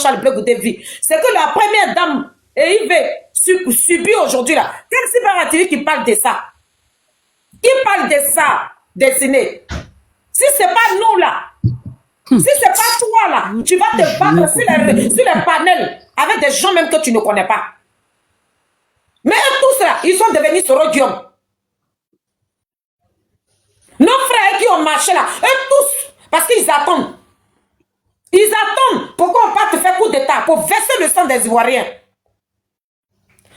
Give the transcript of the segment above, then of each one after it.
Charles Blé Goudé vit. C'est que la première dame, et il veut subir aujourd'hui là. Quel cyber qui parle de ça? Qui parle de ça, Destiné? Si c'est pas nous là, si c'est pas toi là, tu vas te battre sur les panels avec des gens même que tu ne connais pas. Mais eux tous là, ils sont devenus sorodium. Nos frères qui ont marché là, eux tous, parce qu'ils attendent. Ils attendent pourquoi on va te faire coup d'état pour verser le sang des Ivoiriens.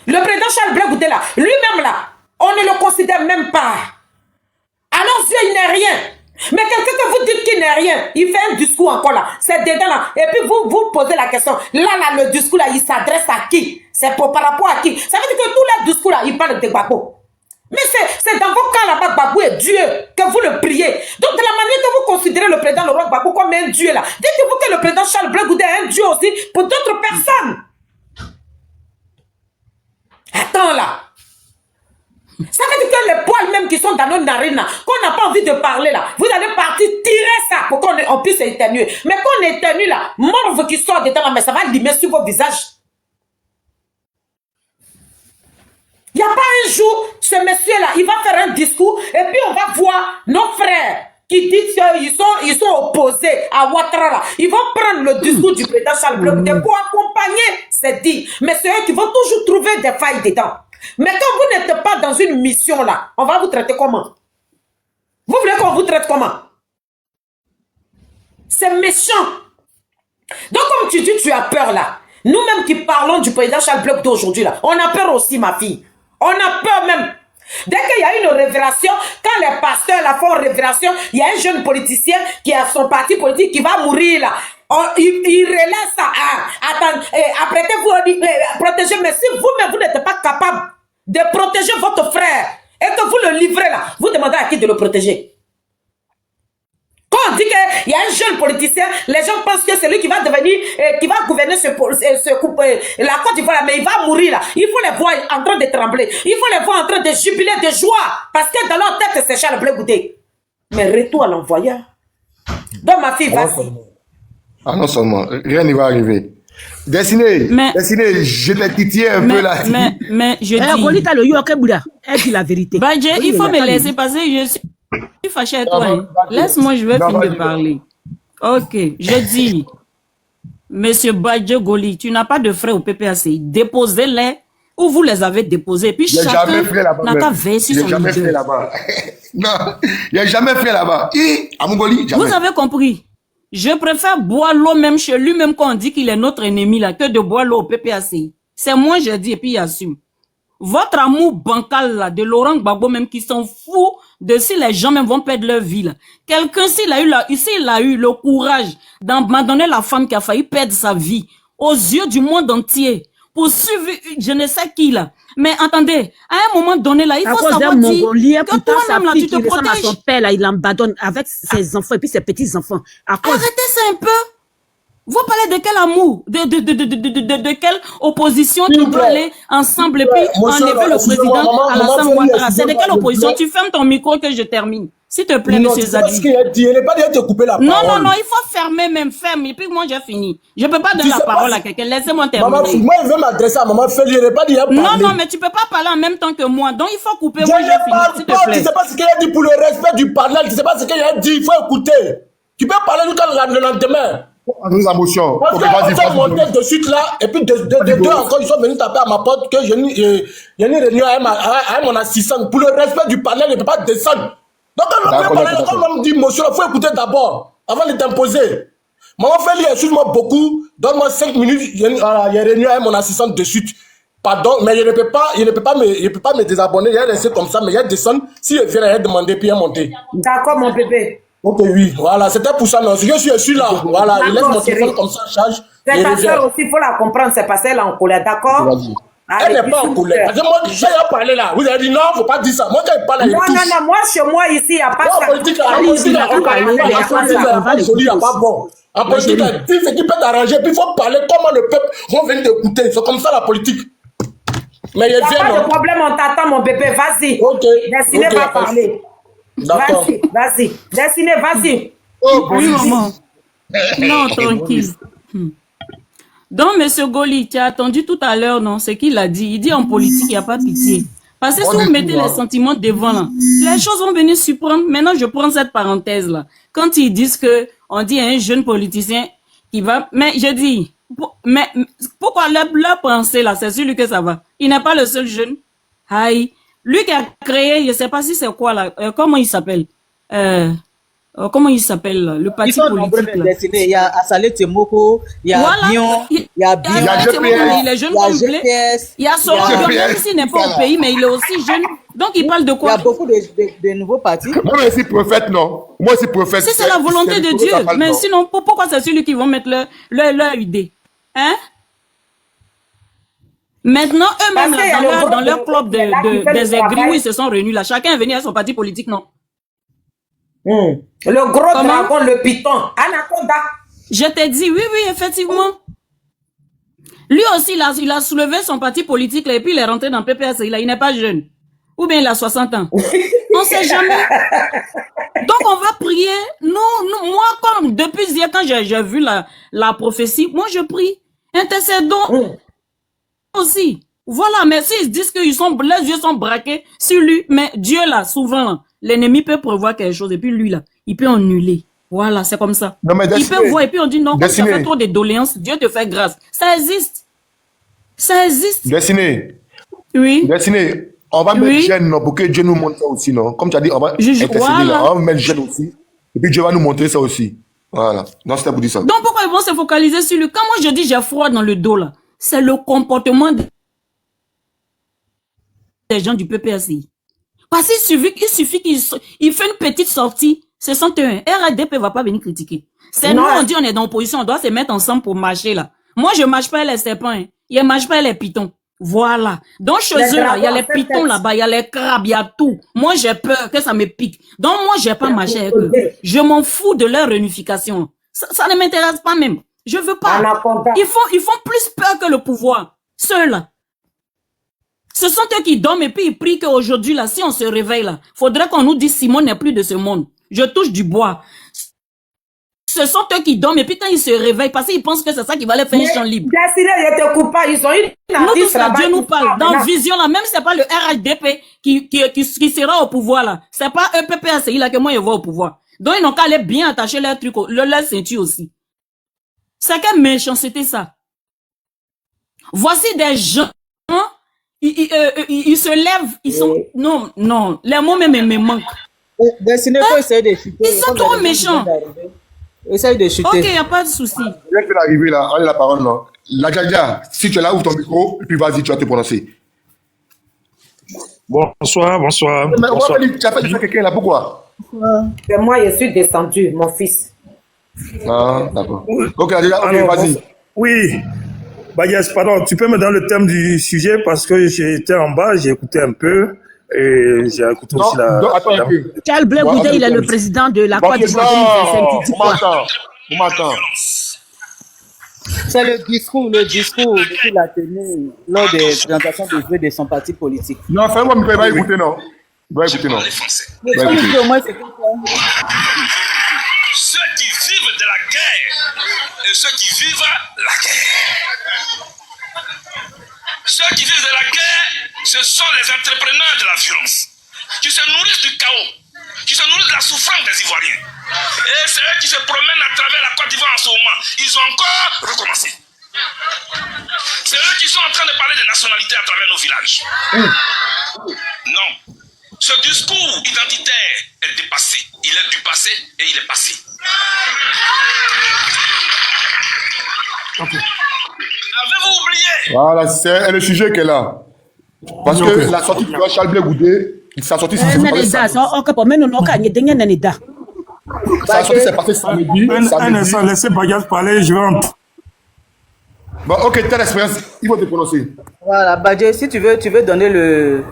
Le président Charles Blé Goudé là, lui-même là, on ne le considère même pas. Alors il n'est rien. Mais quelqu'un que vous dites qu'il n'est rien, il fait un discours encore là, c'est dedans là. Et puis vous posez la question, là, le discours là, il s'adresse à qui? C'est par rapport à qui? Ça veut dire que tous les discours là, il parle de Gbagbo. Mais c'est dans vos cas là-bas, Gbagbo est Dieu, que vous le priez. Donc de la manière que vous considérez le président Laurent Gbagbo comme un Dieu là, dites-vous que le président Charles Blé Goudé est un Dieu aussi pour d'autres personnes. Attends là. Ça veut dire que les poils même qui sont dans nos narines, qu'on n'a pas envie de parler là, vous allez partir tirer ça pour qu'on puisse éternuer. Mais quand on éternue là, morve qui sort dedans là, mais ça va limer sur vos visages. Il n'y a pas un jour, ce monsieur là, il va faire un discours et puis on va voir nos frères qui disent qu'ils sont opposés à Ouattara là. Ils vont prendre le discours du président Charles Blé Goudé pour accompagner ces dits. Mais c'est eux qui vont toujours trouver des failles dedans. Mais quand vous n'êtes pas dans une mission là, on va vous traiter comment? Vous voulez qu'on vous traite comment? C'est méchant. Donc comme tu dis, tu as peur là. Nous-mêmes qui parlons du président Charles Blé Goudé aujourd'hui là, on a peur aussi ma fille. On a peur même. Dès qu'il y a une révélation, quand les pasteurs la font révélation, il y a un jeune politicien qui a son parti politique qui va mourir là. Il relève ça. Attends, apprêtez-vous, protégez. Mais si vous-même, vous n'êtes pas capable de protéger votre frère et que vous le livrez là, vous demandez à qui de le protéger? Quand on dit qu'il y a un jeune politicien, les gens pensent que c'est lui qui va devenir, qui va gouverner la Côte d'Ivoire, mais il va mourir là. Il faut les voir en train de trembler. Il faut les voir en train de jubiler de joie. Parce que dans leur tête, c'est Charles Blé Goudé. Mais retour à l'envoyeur. Donc ma fille, vas-y. Ah non seulement, rien n'y va arriver. Destiné, je t'ai titillé un peu là. Mais je dis... Elle dit la vérité. Badje, il faut me laisser passer, je suis fâché avec toi. Hein. Laisse-moi, je vais finir de parler. Ok, je dis, Monsieur Badje Goli, tu n'as pas de frais au PPAC. Déposez-les où vous les avez déposés. Puis chacun n'a qu'à veiller sur son jamais fait là-bas. Non, il n'y a jamais fait là-bas. À Mongoli, jamais. Vous avez compris? Je préfère boire l'eau même chez lui, même quand on dit qu'il est notre ennemi là, que de boire l'eau au PPAC. C'est moi, je dis, et puis il assume. Votre amour bancal là, de Laurent Gbagbo même, qui s'en fout de si les gens même vont perdre leur vie là. Quelqu'un, s'il a eu le courage d'abandonner la femme qui a failli perdre sa vie aux yeux du monde entier pour suivre je ne sais qui là. Mais attendez, à un moment donné là, il faut savoir dire que toi-même là, tu te protèges. Son père là, il l'abandonne avec ses enfants et puis ses petits-enfants. Arrêtez ça un peu. Vous parlez de quel amour, de quelle opposition qui doit aller ensemble et puis enlever le président Alassane Ouattara. C'est de quelle opposition? Tu fermes ton micro que je termine. S'il te plaît, monsieur Zadi. Non, il faut fermer même, ferme. Et puis moi, j'ai fini. Je ne peux pas donner la parole à quelqu'un. Laissez-moi terminer. Moi, je veux m'adresser à Maman Feli. Je n'ai pas dit à parler. Non, mais tu ne peux pas parler en même temps que moi. Donc, il faut couper. Moi, j'ai fini. S'il te plaît. Tu ne sais pas ce qu'il a dit pour le respect du panel. Tu ne sais pas ce qu'il a dit. Il faut écouter. Tu peux parler le lendemain. Nos émotions. Parce qu'on s'est monté de suite là, et puis de deux encore, ils sont venus taper à ma porte que j'ai une réunion avec mon assistant. Pour le respect du panel, il ne peut pas descendre. Donc, quand on me dit émotion, il faut écouter d'abord, avant de t'imposer. Maman Feli, excuse-moi beaucoup, donne-moi 5 minutes, il y a une réunion avec mon assistant de suite. Pardon, mais je ne peux pas me désabonner, il y a laissé comme ça, mais il y a descendre. Si je viens, il y a demander, puis il y a monter. D'accord, mon bébé. Ok, oui, voilà, c'était pour ça, non. Je suis là, voilà, il laisse mon téléphone comme ça, charge. C'est ta soeur aussi, il faut la comprendre, c'est parce qu'elle est en colère, d'accord? Elle n'est pas en colère. Parce que moi, j'ai parlé là. Vous avez dit non, il ne faut pas dire ça. Moi, quand il parle, elle touche. Non, moi, chez moi, ici, il n'y a pas ça. En politique, il n'y a pas bon. En politique, dis ce qui peut t'arranger, puis il faut parler comment le peuple va venir t'écouter. C'est comme ça la politique. Mais il y a pas de problème, on t'attend, mon bébé, vas-y. Ok. Destiné va parler. Vas-y. Destiné, vas-y. Oui, maman. Non, tranquille. Donc, M. Goli, tu as attendu tout à l'heure, non? Ce qu'il a dit. Il dit en politique, il n'y a pas de pitié. Parce que si vous mettez les sentiments devant, là, les choses vont venir surprendre. Maintenant, je prends cette parenthèse-là. Quand ils disent que on dit à un jeune politicien qui va... Mais je dis, mais pourquoi leur pensée, là, c'est celui que ça va? Il n'est pas le seul jeune. Aïe. Lui qui a créé, je ne sais pas si c'est quoi, là, comment il s'appelle? Comment il s'appelle, là, le parti politique, là. Il y a Assalé Temoko, il y a Bion, il y a Bion, il est jeune comme blé. Il y a Soro, même s'il n'est pas au pays, mais il est aussi jeune. Donc, il parle de quoi? Il y a beaucoup de nouveaux partis. Moi aussi prophète, non. Moi aussi prophète. Si c'est la volonté de Dieu. Mais sinon, pourquoi c'est celui qui va mettre leur idée? Hein? Maintenant, eux-mêmes, dans leur club des aigris où ils se sont réunis, là, chacun est venu à son parti politique, non? Le gros dragon, le python, Anaconda. Je t'ai dit, oui, effectivement. Lui aussi, il a soulevé son parti politique, là, et puis il est rentré dans PPS, il n'est pas jeune. Ou bien il a 60 ans. On ne sait jamais. Donc on va prier. Non, moi, comme depuis hier, quand j'ai vu la prophétie, moi je prie. Intercédons aussi. Voilà, mais s'ils disent que les yeux sont braqués sur lui, mais Dieu là, souvent, l'ennemi peut prévoir quelque chose, et puis lui là, il peut annuler. Voilà, c'est comme ça. Non, il peut voir, et puis on dit non, quand tu as fait trop de doléances, Dieu te fait grâce. Ça existe. Ça existe. Destiné. Oui. Destiné. On va mettre jeune pour que Dieu nous montre ça aussi, non? Comme tu as dit, on va intercéder là. On va mettre jeune aussi. Et puis Dieu va nous montrer ça aussi. Voilà. Non, c'était pour dire ça. Donc pourquoi ils vont se focaliser sur lui? Quand moi je dis j'ai froid dans le dos là, c'est le comportement des gens du PPACI. Parce qu'il suffit qu'il fait une petite sortie. Ce sont eux. RADP va pas venir critiquer. C'est nous, on dit on est dans l'opposition, on doit se mettre ensemble pour marcher là. Moi je marche pas les serpents, hein. Il ne marche pas les pitons. Voilà. Donc, chez eux, là, il y a les pitons là-bas, il y a les crabes, il y a tout. Moi, j'ai peur que ça me pique. Donc, moi, j'ai pas marché avec eux. Je m'en fous de leur réunification. Ça ne m'intéresse pas même. Je veux pas. Ils font plus peur que le pouvoir. Ceux-là. Ce sont eux qui dorment et puis ils prient qu'aujourd'hui, là, si on se réveille, là, faudrait qu'on nous dise Simon n'est plus de ce monde. Je touche du bois. Ce sont eux qui dorment et puis quand ils se réveillent, parce qu'ils pensent que c'est ça qui va les faire un champ libre. Ils ont nous tous là, Dieu nous parle. Dans vision là, même c'est pas le RHDP qui sera au pouvoir là. C'est pas EPPACI là que moi je vois au pouvoir. Donc ils n'ont qu'à aller bien attacher leur truc, leur ceinture aussi. C'est quelle méchanceté ça. Voici des gens, ils se lèvent, ils sont, non, les mots même me manquent. Destiné, faut essayer de chuter. Ils sont trop méchants. Essaye de chuter. Ok, il n'y a pas de souci. Je viens d'arriver là, on a la parole là. La Djadia, si tu es là, ouvre ton micro, et puis vas-y, tu vas te prononcer. Bonsoir. Tu as fait de quelqu'un là, pourquoi? C'est moi, je suis descendu, mon fils. Ah, d'accord. Ok, la Djadia, ok, vas-y. Oui. Yes, pardon, tu peux me donner le thème du sujet parce que j'étais en bas, j'ai écouté un peu. Et j'ai écouté aussi la... Attends un peu. Charles Blé Goudé, il est le président de la Côte d'Ivoire. On m'attend. C'est le discours qu'il a tenu lors des présentations de vœux de son parti politique. Non, fais-moi, il va écouter, non? Il va écouter, non? Ceux qui vivent de la guerre et ceux qui vivent la guerre. Ceux qui vivent de la guerre, ce sont les entrepreneurs de la violence, qui se nourrissent du chaos, qui se nourrissent de la souffrance des Ivoiriens. Et c'est eux qui se promènent à travers la Côte d'Ivoire en ce moment. Ils ont encore recommencé. C'est eux qui sont en train de parler de nationalité à travers nos villages. Non. Ce discours identitaire est dépassé. Il est du passé et il est passé. Avez-vous oublié? Voilà, c'est le sujet qu'elle a. Parce que la sortie de Charles Blé Goudé, sa sortie c'est passé samedi. Un instant, laissez Bagage parler, je rentre. Bon, ok, telle expérience, il faut te prononcer. Voilà, Badje, si tu veux donner le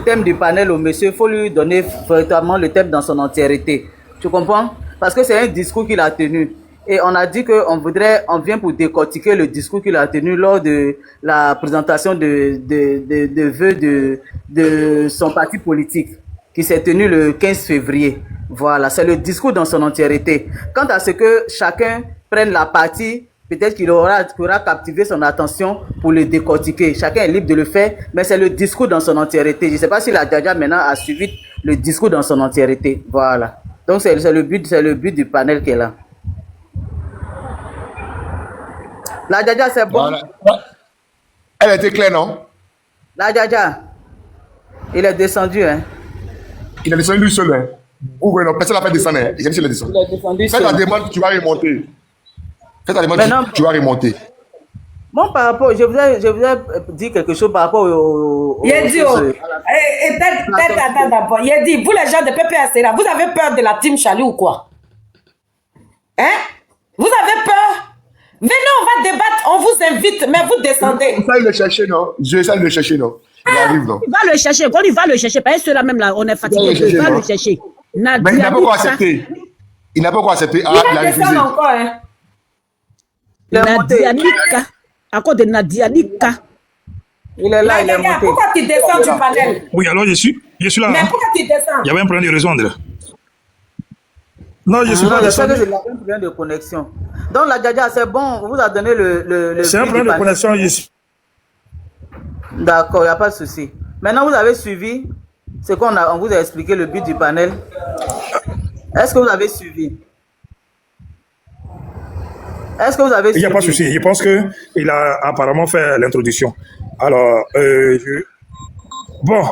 thème du panel au monsieur, il faut lui donner véritablement le thème dans son entièreté. Tu comprends? Parce que c'est un discours qu'il a tenu. Et on a dit on vient pour décortiquer le discours qu'il a tenu lors de la présentation de vœux de son parti politique, qui s'est tenu le 15 février. Voilà, c'est le discours dans son entièreté. Quant à ce que chacun prenne la partie peut-être qu'il aura captivé son attention pour le décortiquer. Chacun est libre de le faire, mais c'est le discours dans son entièreté. Je ne sais pas si la Djaja maintenant a suivi le discours dans son entièreté. Voilà. Donc c'est le but du panel qui est là. La Djaja, c'est bon. Voilà. Elle était claire, non? La Djaja, il est descendu, hein. Il est descendu lui seul, hein. Ou non, personne n'a fait descendre, hein. Il est descendu. Il est descendu Fais seul. ta demande, tu vas remonter. Fais ta demande, Maintenant, tu vas remonter. Bon, par rapport, je voudrais dire quelque chose par rapport au Il a dit, attends d'abord. Il a dit, vous les gens de PPAC là, vous avez peur de la team Charlie ou quoi? Hein? Vous avez peur? Venez, on va débattre, on vous invite, mais vous descendez. Ça, il le chercher, non? Je vais le chercher, non? Il arrive, non? Il va le chercher. Quand il va le chercher, parce que ceux-là même là, on est fatigué. Il va le chercher. Mais il n'a pas encore accepté. Il n'a pas encore accepté. Ah, il a refusé. Encore, hein? Nadia Nika. À cause de Nadia Nika. Il est là, il est monté. Pourquoi tu descends du panel? Oui, alors je suis là. Mais Hein. pourquoi tu descends? Il y avait un problème de réseau, là. Non, je suis pas Je sais descendu. que c'est un problème de connexion. Donc la Djaja, c'est bon, on vous a donné le C'est un but problème du de panel. connexion ici. D'accord, il n'y a pas de souci. Maintenant, vous avez suivi ce on vous a expliqué le but du panel. Est-ce que vous avez suivi? Est-ce que vous avez Il n'y a pas de souci. Je pense qu'il a apparemment fait l'introduction. Alors, bon.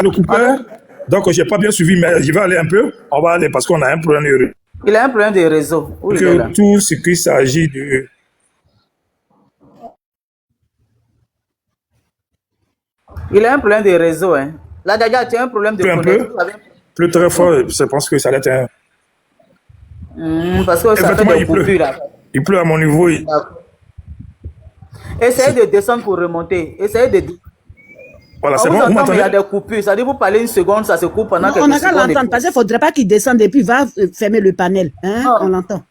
Le coupeur, donc je n'ai pas bien suivi, mais je vais aller un peu. On va aller parce qu'on a un problème de réseau. Il a un problème de réseau. Oui, il est là. Que tout ce qui s'agit de... Il a un problème de réseau. Hein. La Djaja, tu as un problème de Un connexion. peu, plus très fort, je pense que ça va être un... Parce que ça fait Effectivement, des il pleut. coupures là. Il pleut à mon niveau. Essayez de descendre pour remonter. Essayez de... Voilà, On c'est vous bon, vous entend, mais il y a m'entendez? des coupures. Ça dit, vous parlez une seconde, ça se coupe pendant quelques On n'a qu'à secondes. l'entendre, parce qu'il ne faudrait pas qu'il descende et puis il va fermer le panel. Hein? Non. On l'entend.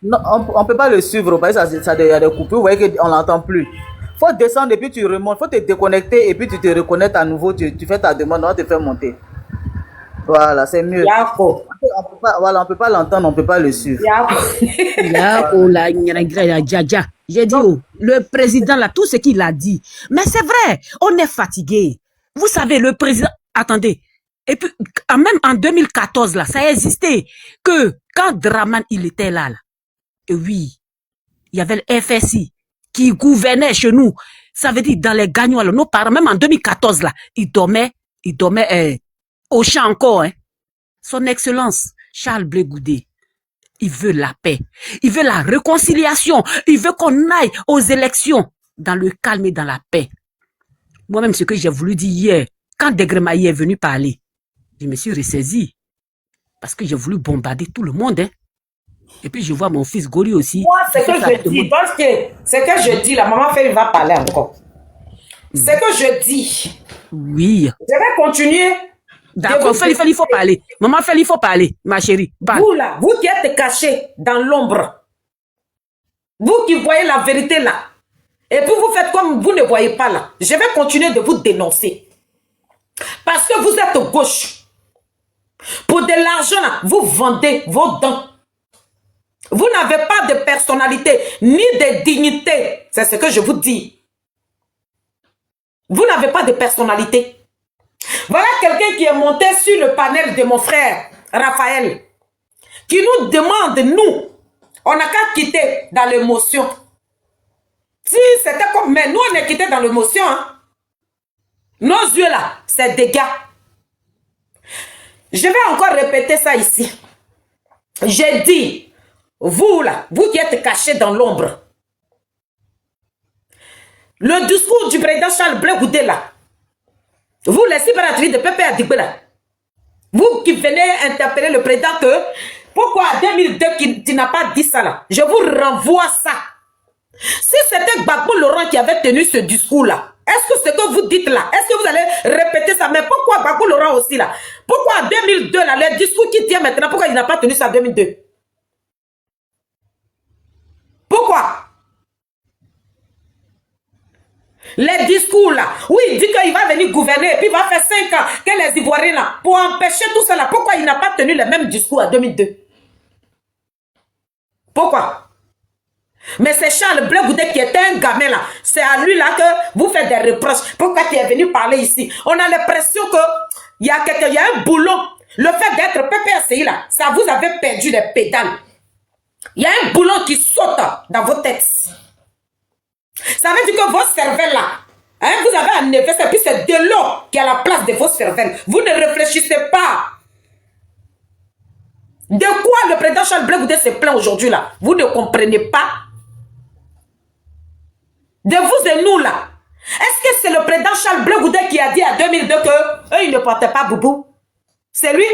Non, on ne peut pas le suivre parce que il y a des coupures. Vous voyez qu'on ne l'entend plus. Il faut descendre et puis tu remontes. Il faut te déconnecter et puis tu te reconnectes à nouveau. Tu fais ta demande, on va te faire monter. Voilà, c'est mieux. On ne peut pas l'entendre, on ne peut pas le suivre. Là, oh, la Djaja. J'ai dit, oh, le président, là, tout ce qu'il a dit. Mais c'est vrai, on est fatigué. Vous savez, le président, attendez. Et puis, même en 2014, là, ça a existé. Que quand Draman, il était là, et oui, il y avait le FSI qui gouvernait chez nous. Ça veut dire, dans les gagnants, là, nos parents, même en 2014, là, ils dormaient au champ encore, hein. Son Excellence, Charles Blé Goudé, il veut la paix. Il veut la réconciliation. Il veut qu'on aille aux élections dans le calme et dans la paix. Moi-même, ce que j'ai voulu dire hier, quand Degremaï est venu parler, je me suis ressaisi. Parce que j'ai voulu bombarder tout le monde. Hein. Et puis, je vois mon fils Goli aussi. Moi, c'est que je dis, parce que c'est que je dis, la maman fait, il va parler encore. C'est que je dis. Oui. Je vais continuer. D'accord, il faut parler. Maman Feli, il faut parler, ma chérie. Parle. Vous là, vous qui êtes cachés dans l'ombre, vous qui voyez la vérité là, et puis vous faites comme vous ne voyez pas là, je vais continuer de vous dénoncer. Parce que vous êtes gauche. Pour de l'argent là, vous vendez vos dents. Vous n'avez pas de personnalité, ni de dignité. C'est ce que je vous dis. Vous n'avez pas de personnalité. Voilà quelqu'un qui est monté sur le panel de mon frère, Raphaël, qui nous demande, nous, on n'a qu'à quitter dans l'émotion. Si c'était comme, mais nous on est quitté dans l'émotion, hein. Nos yeux là, c'est des gars. Je vais encore répéter ça ici. J'ai dit, vous là, vous qui êtes cachés dans l'ombre, le discours du président Charles Blé Goudé là, vous les cyberatrices de Pépé Adigbe là, vous qui venez interpeller le président que, pourquoi en 2002 tu n'as pas dit ça là, je vous renvoie ça. Si c'était Gbagbo Laurent qui avait tenu ce discours là, est-ce que ce que vous dites là, est-ce que vous allez répéter ça? Mais pourquoi Gbagbo Laurent aussi là? Pourquoi en 2002 là, le discours qui tient maintenant, pourquoi il n'a pas tenu ça en 2002? Pourquoi? Les discours là, oui, il dit qu'il va venir gouverner et puis il va faire 5 ans que les Ivoiriens là, pour empêcher tout ça là, pourquoi il n'a pas tenu le même discours en 2002? Pourquoi? Mais c'est Charles Blé Goudé qui était un gamin là. C'est à lui là que vous faites des reproches. Pourquoi tu es venu parler ici? On a l'impression que il y a un boulot. Le fait d'être PPACI là, ça vous avez perdu les pédales. Il y a un boulot qui saute dans vos têtes. Ça veut dire que vos cervelles là, hein, vous avez un effet, et puis c'est de l'eau qui est à la place de vos cervelles. Vous ne réfléchissez pas. De quoi le président Charles Blé Goudé se plaint aujourd'hui là? Vous ne comprenez pas? De vous et nous là. Est-ce que c'est le président Charles Blé Goudé qui a dit à 2002 que eux ils ne portaient pas boubou? C'est lui?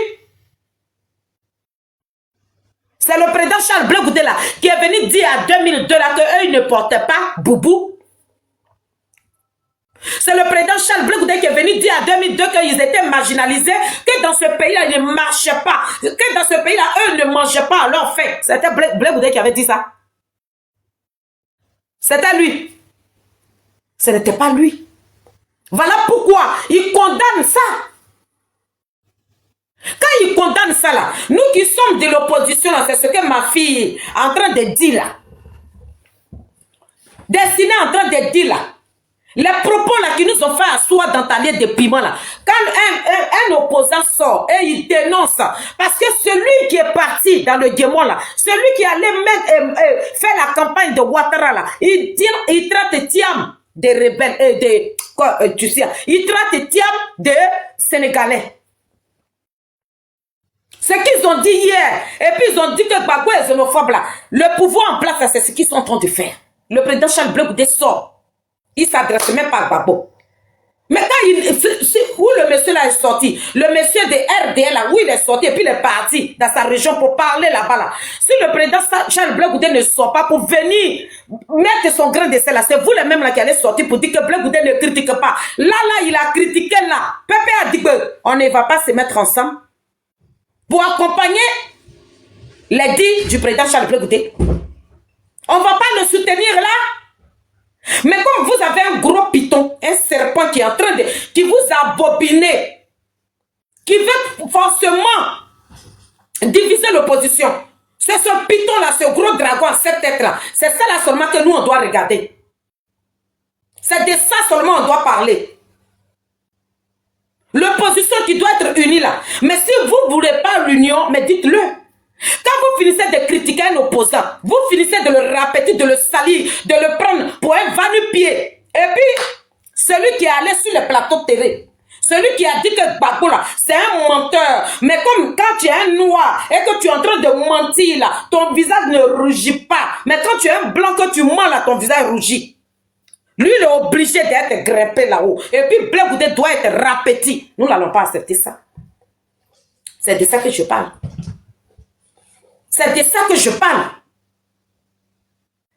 C'est le président Charles Blé Goudé là qui est venu dire à 2002 là que eux ils ne portaient pas boubou? C'est le président Charles Blé Goudé qui est venu dire à 2002 qu'ils étaient marginalisés, que dans ce pays-là, ils ne marchaient pas, que dans ce pays-là, eux ne mangeaient pas à leur faim. C'était Blé Goudé qui avait dit ça. C'était lui. Ce n'était pas lui. Voilà pourquoi il condamne ça. Quand il condamne ça là, nous qui sommes de l'opposition, c'est ce que ma fille est en train de dire là. Destinée en train de dire là. Les propos là qui nous ont fait asseoir dans ta ligne de piment là. Quand un opposant sort et il dénonce, parce que celui qui est parti dans le Guémon là, celui qui allait faire la campagne de Ouattara là, il traite Thiam de rebelles, tu sais, il traite Thiam de Sénégalais. Ce qu'ils ont dit hier, et puis ils ont dit que Gbagbo est xénophobe là, le pouvoir en place, c'est ce qu'ils sont en train de faire. Le président Charles Blé Goudé sort. Il ne s'adresse même pas à Gbagbo. Mais quand où le monsieur là est sorti, le monsieur de RDL là, où il est sorti, et puis il est parti dans sa région pour parler là-bas là. Si le président Charles Blé Goudé ne sort pas pour venir mettre son grain de sel là, c'est vous les mêmes là qui allez sortir pour dire que Blé Goudé ne critique pas. Là, il a critiqué là. Pépé a dit qu'on ne va pas se mettre ensemble pour accompagner les dits du président Charles Blé Goudé. On ne va pas le soutenir là. Mais comme vous avez un gros python, un serpent qui est en train de... qui vous a bobiné, qui veut forcément diviser l'opposition. C'est ce python-là, ce gros dragon à 7 têtes là. C'est ça là seulement que nous on doit regarder. C'est de ça seulement on doit parler. L'opposition qui doit être unie là. Mais si vous ne voulez pas l'union, mais dites-le. Quand vous finissez de critiquer un opposant, vous finissez de le répéter, de le salir, de le prendre pour un va-nu-pied. Et puis, celui qui est allé sur le plateau de télé, celui qui a dit que Gbagbo là, c'est un menteur. Mais comme quand tu es un noir et que tu es en train de mentir là, ton visage ne rougit pas. Mais quand tu es un blanc, que tu mens là, ton visage rougit. Lui, il est obligé d'être grimpé là-haut. Et puis, Blé Goudé doit être répété. Nous n'allons pas accepter ça. C'est de ça que je parle. C'est de ça que je parle.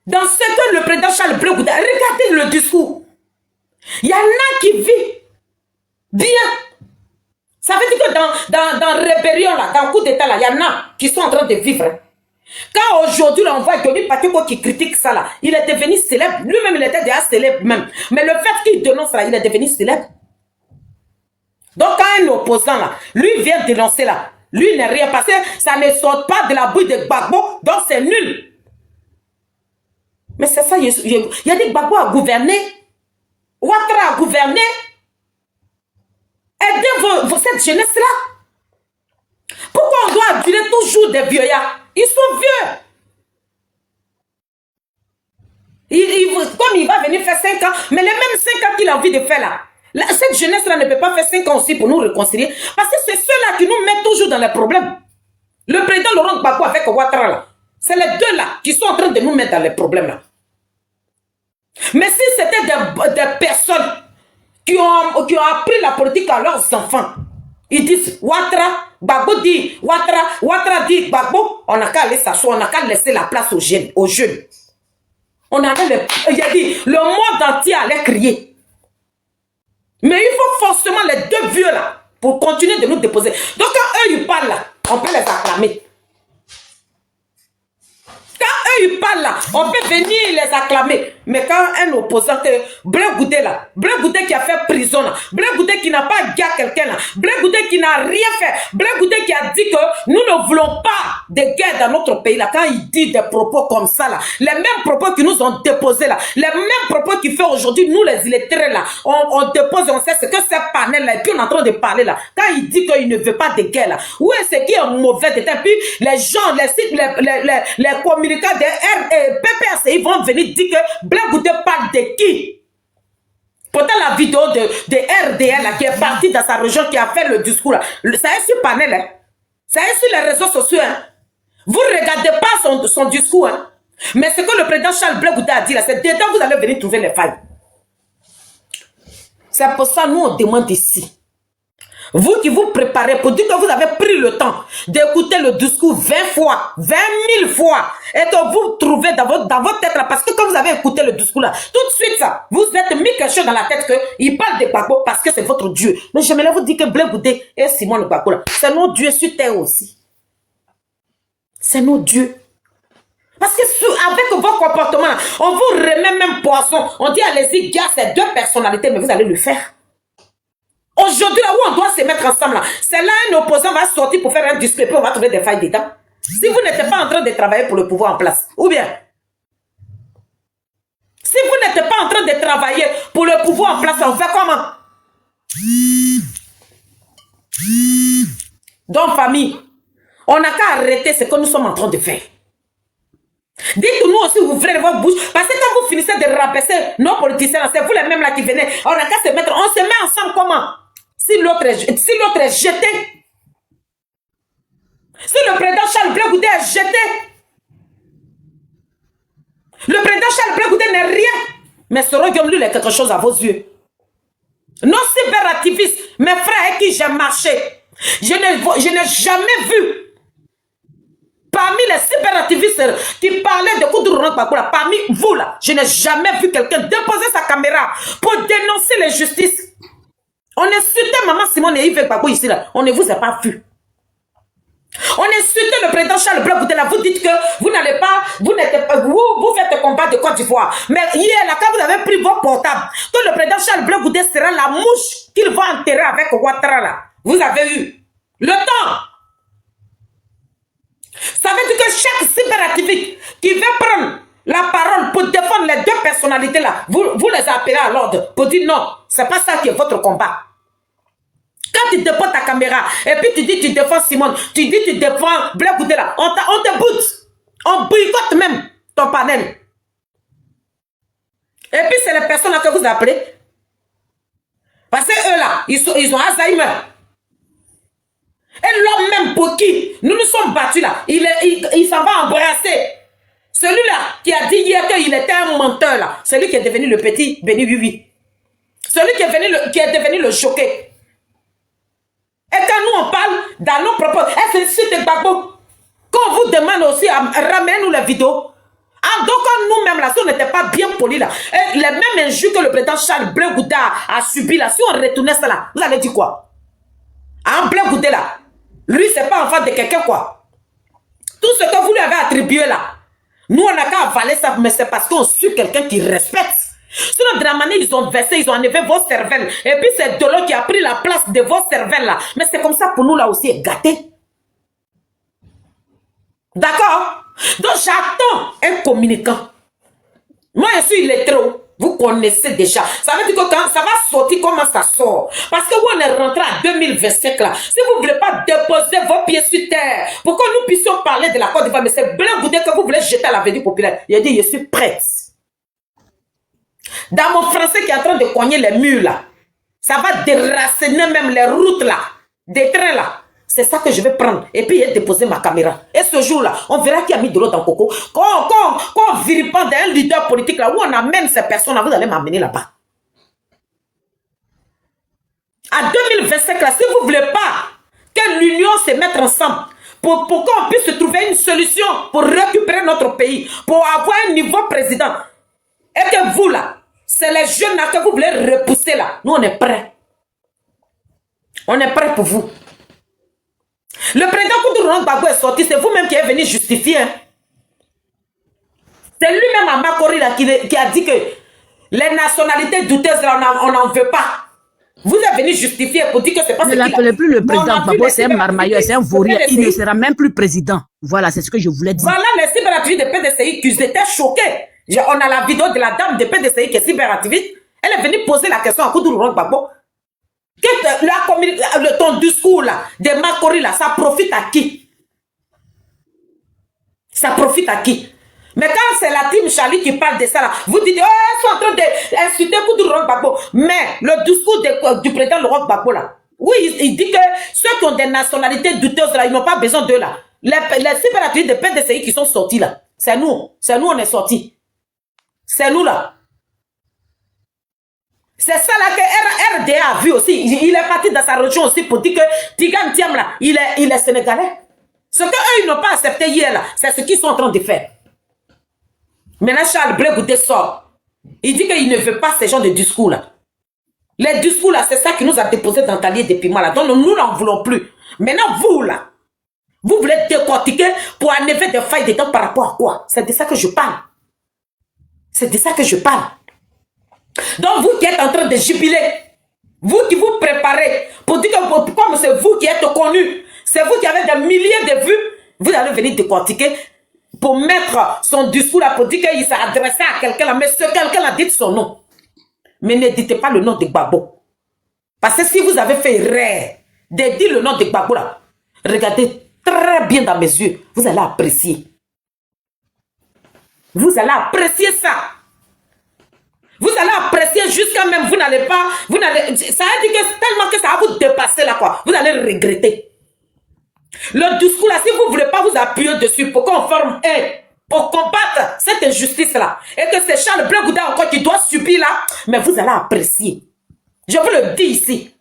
Dans ce que le président Charles Blé Goudé, regardez le discours. Il y en a qui vivent bien. Ça veut dire que dans rébellion, là, dans coup d'état, là, il y en a qui sont en train de vivre. Quand aujourd'hui, on voit Denis Patiko qui critique ça, là, il est devenu célèbre. Lui-même, il était déjà célèbre même. Mais le fait qu'il dénonce là, il est devenu célèbre. Donc, quand un opposant, là, lui vient dénoncer là, lui n'est rien passé, ça ne sort pas de la bouille de Gbagbo, donc c'est nul. Mais c'est ça, il y a des Gbagbo à gouverner. Ouattara a gouverné. Aidez cette jeunesse-là. Pourquoi on doit aduler toujours des vieillards? Ils sont vieux. Comme il va venir faire 5 ans, mais les mêmes 5 ans qu'il a envie de faire là. Cette jeunesse-là ne peut pas faire 5 ans aussi pour nous réconcilier. Parce que c'est ceux-là qui nous mettent toujours dans les problèmes. Le président Laurent Gbagbo avec Ouattara là. C'est les deux là qui sont en train de nous mettre dans les problèmes là. Mais si c'était des personnes qui ont appris la politique à leurs enfants, ils disent Ouattara, Gbagbo dit Ouattara dit Gbagbo, on n'a qu'à aller s'asseoir, on n'a qu'à laisser la place aux jeunes. On avait il a dit, le monde entier allait crier. Mais il faut forcément les deux vieux là pour continuer de nous déposer. Donc quand eux ils parlent là, on peut les acclamer. Quand eux ils parlent là, on peut venir les acclamer. Mais quand un opposant, Blé Goudé là, Blé Goudé qui a fait prison là, Blé Goudé qui n'a pas gagné quelqu'un là, Blé Goudé qui n'a rien fait, Blé Goudé qui a dit que nous ne voulons pas de guerre dans notre pays là, quand il dit des propos comme ça là, les mêmes propos qui nous ont déposés là, les mêmes propos qu'il fait aujourd'hui, nous les illettrés là, on dépose, on sait ce que c'est panel là, et puis on est en train de parler là, quand il dit qu'il ne veut pas de guerre là, où est-ce qui est mauvais de temps, puis les gens, les sites, les communicants de PPAC, ils vont venir dire que Blé Goudé parle de qui? Pourtant la vidéo de RDL là, qui est partie dans sa région, qui a fait le discours là, ça est sur panel, hein? Ça est sur les réseaux sociaux. Hein? Vous ne regardez pas son discours. Hein? Mais ce que le président Charles Blé Goudé a dit là, c'est dedans que vous allez venir trouver les failles. C'est pour ça nous on demande ici. Vous qui vous préparez pour dire que vous avez pris le temps d'écouter le discours 20 fois, 20 000 fois, et que vous trouvez dans votre tête là, parce que quand vous avez écouté le discours là, tout de suite ça, vous êtes mis quelque chose dans la tête qu'il parle de Gbagbo parce que c'est votre Dieu. Mais j'aimerais vous dire que Blé Goudé et Simon le Gbagbo là, c'est nos dieux sur terre aussi. C'est nos dieux. Parce que avec vos comportements, on vous remet même poisson. On dit allez-y, gars, c'est deux personnalités, mais vous allez le faire. Aujourd'hui, là où on doit se mettre ensemble, là, c'est là un opposant va sortir pour faire un discours et puis on va trouver des failles dedans. Si vous n'êtes pas en train de travailler pour le pouvoir en place, ou bien, si vous n'êtes pas en train de travailler pour le pouvoir en place, on fait comment? Donc, famille, on n'a qu'à arrêter ce que nous sommes en train de faire. Dites-nous aussi, ouvrez votre bouche, parce que quand vous finissez de rabaisser nos politiciens, c'est vous les mêmes là qui venez, on n'a qu'à se mettre, on se met ensemble comment? Si l'autre est jeté, si le président Charles Blé Goudé est jeté, le président Charles Blé Goudé n'est rien, mais ce royaume lui est quelque chose à vos yeux. Nos cyberactivistes, mes frères avec qui j'ai marché, je n'ai jamais vu parmi les cyberactivistes qui parlaient de Koudou Bakula, parmi vous là, je n'ai jamais vu quelqu'un déposer sa caméra pour dénoncer l'injustice. On insultait Maman Simone et Yves Gbagbo ici là, on ne vous a pas vu. On insultait le président Charles Blé Goudé là, vous dites que vous n'allez pas, vous faites le combat de Côte d'Ivoire. Mais hier là, quand vous avez pris vos portables, que le président Charles Blé Goudé sera la mouche qu'il va enterrer avec Ouattara là, vous avez eu le temps. Ça veut dire que chaque cyberactiviste qui veut prendre la parole pour défendre les deux personnalités là, vous les appelez à l'ordre pour dire non, c'est pas ça qui est votre combat. Quand tu défends ta caméra et puis tu dis tu défends Simone, tu dis tu défends Blé Goudé là, on te boute, on boycotte même ton panel. Et puis c'est les personnes là que vous appelez. Parce que eux là, ils ont Alzheimer. Et l'homme même pour qui nous nous sommes battus là, il s'en va embrasser. Celui-là qui a dit hier qu'il était un menteur là, celui qui est devenu le petit Béni Bibi. Celui qui est devenu le choqué. Et quand nous on parle dans nos propos, est-ce que c'est Gbagbo? Quand on vous demande aussi à ramener nous les vidéos. Ah, donc nous-mêmes là, si on n'était pas bien polis là, et les mêmes injures que le président Charles Blé Goudé a subi là, si on retournait ça là, vous allez dire quoi? Ah, Blé Goudé là, lui c'est pas enfant de quelqu'un quoi. Tout ce que vous lui avez attribué là, nous on n'a qu'à avaler ça, mais c'est parce qu'on suit quelqu'un qui respecte. Sinon, de la manière ils ont versé, ils ont enlevé vos cervelles. Et puis c'est de l'eau qui a pris la place de vos cervelles là. Mais c'est comme ça pour nous là aussi, gâté. D'accord? Donc j'attends un communicant. Moi je suis illettré. Vous connaissez déjà. Ça veut dire que quand ça va sortir, comment ça sort? Parce que vous on est rentré en 2025 là. Si vous ne voulez pas déposer vos pieds sur terre pour que nous puissions parler de la Côte d'Ivoire, mais c'est Blé Goudé que vous voulez jeter à l'avenir populaire. Il a dit, je suis prête. Dans mon français qui est en train de cogner les murs là, ça va déraciner même les routes là, des trains là. C'est ça que je vais prendre. Et puis, déposer ma caméra. Et ce jour-là, on verra qui a mis de l'eau dans le coco. Quand on vilipende un leader politique là, où on amène ces personnes là, vous allez m'amener là-bas. À 2025 là, si vous ne voulez pas que l'Union se mette ensemble pour qu'on puisse trouver une solution pour récupérer notre pays, pour avoir un niveau président, et que vous là, c'est les jeunes là que vous voulez repousser là, nous on est prêts. On est prêts pour vous. Le président Koudou Gbagbo est sorti, c'est vous-même qui êtes venu justifier. Hein? C'est lui-même à Makori là, qui a dit que les nationalités douteuses, là, on n'en veut pas. Vous êtes venu justifier pour dire que c'est pas ce Ne qu'il a. l'appelez plus le président On a vu Gbagbo, les c'est un marmailleur, c'est un vaurien. Il ne sera même plus président. Voilà, c'est ce que je voulais dire. Voilà les cyberactivistes de PDCI qui étaient choqués. On a la vidéo de la dame de PDCI qui est cyberactiviste. Elle est venue poser la question à Koudoulou Laurent Gbagbo. Ton discours là, de Makori là, ça profite à qui? Ça profite à qui? Mais quand c'est la team Charlie qui parle de ça là, vous dites, oh, ils sont en train d'insulter Koudoulou Laurent Gbagbo. Mais le discours du président Laurent Gbagbo là, oui, il dit que ceux qui ont des nationalités douteuses là, ils n'ont pas besoin d'eux là. Les cyberactivistes de PDCI qui sont sortis là, c'est nous on est sortis. C'est nous là. C'est ça là que RDA a vu aussi. Il est parti dans sa région aussi pour dire que Tigan Tiam là, il est sénégalais. Ce qu'eux ils n'ont pas accepté hier là, c'est ce qu'ils sont en train de faire. Maintenant Charles Blé Goudé sort. Il dit qu'il ne veut pas ces genres de discours là. Les discours là, c'est ça qui nous a déposé dans Talier des piments là. Donc nous n'en voulons plus. Maintenant vous là, vous voulez décortiquer pour enlever des failles dedans par rapport à quoi? C'est de ça que je parle. C'est de ça que je parle. Donc vous qui êtes en train de jubiler, vous qui vous préparez pour dire que comme c'est vous qui êtes connu, c'est vous qui avez des milliers de vues, vous allez venir décortiquer pour mettre son discours là pour dire qu'il s'est adressé à quelqu'un là, mais ce quelqu'un a dit son nom. Mais ne dites pas le nom de Gbagbo. Parce que si vous avez fait erreur de dire le nom de Gbagbo là, regardez très bien dans mes yeux, vous allez apprécier. Vous allez apprécier ça. Vous allez apprécier jusqu'à même, vous n'allez pas, ça veut dire que tellement que ça va vous dépasser là quoi, vous allez regretter. Le discours là, si vous ne voulez pas vous appuyer dessus pour qu'on forme pour combattre cette injustice là, et que c'est Charles Blé Goudé encore qui doit subir là, mais vous allez apprécier. Je vous le dis ici.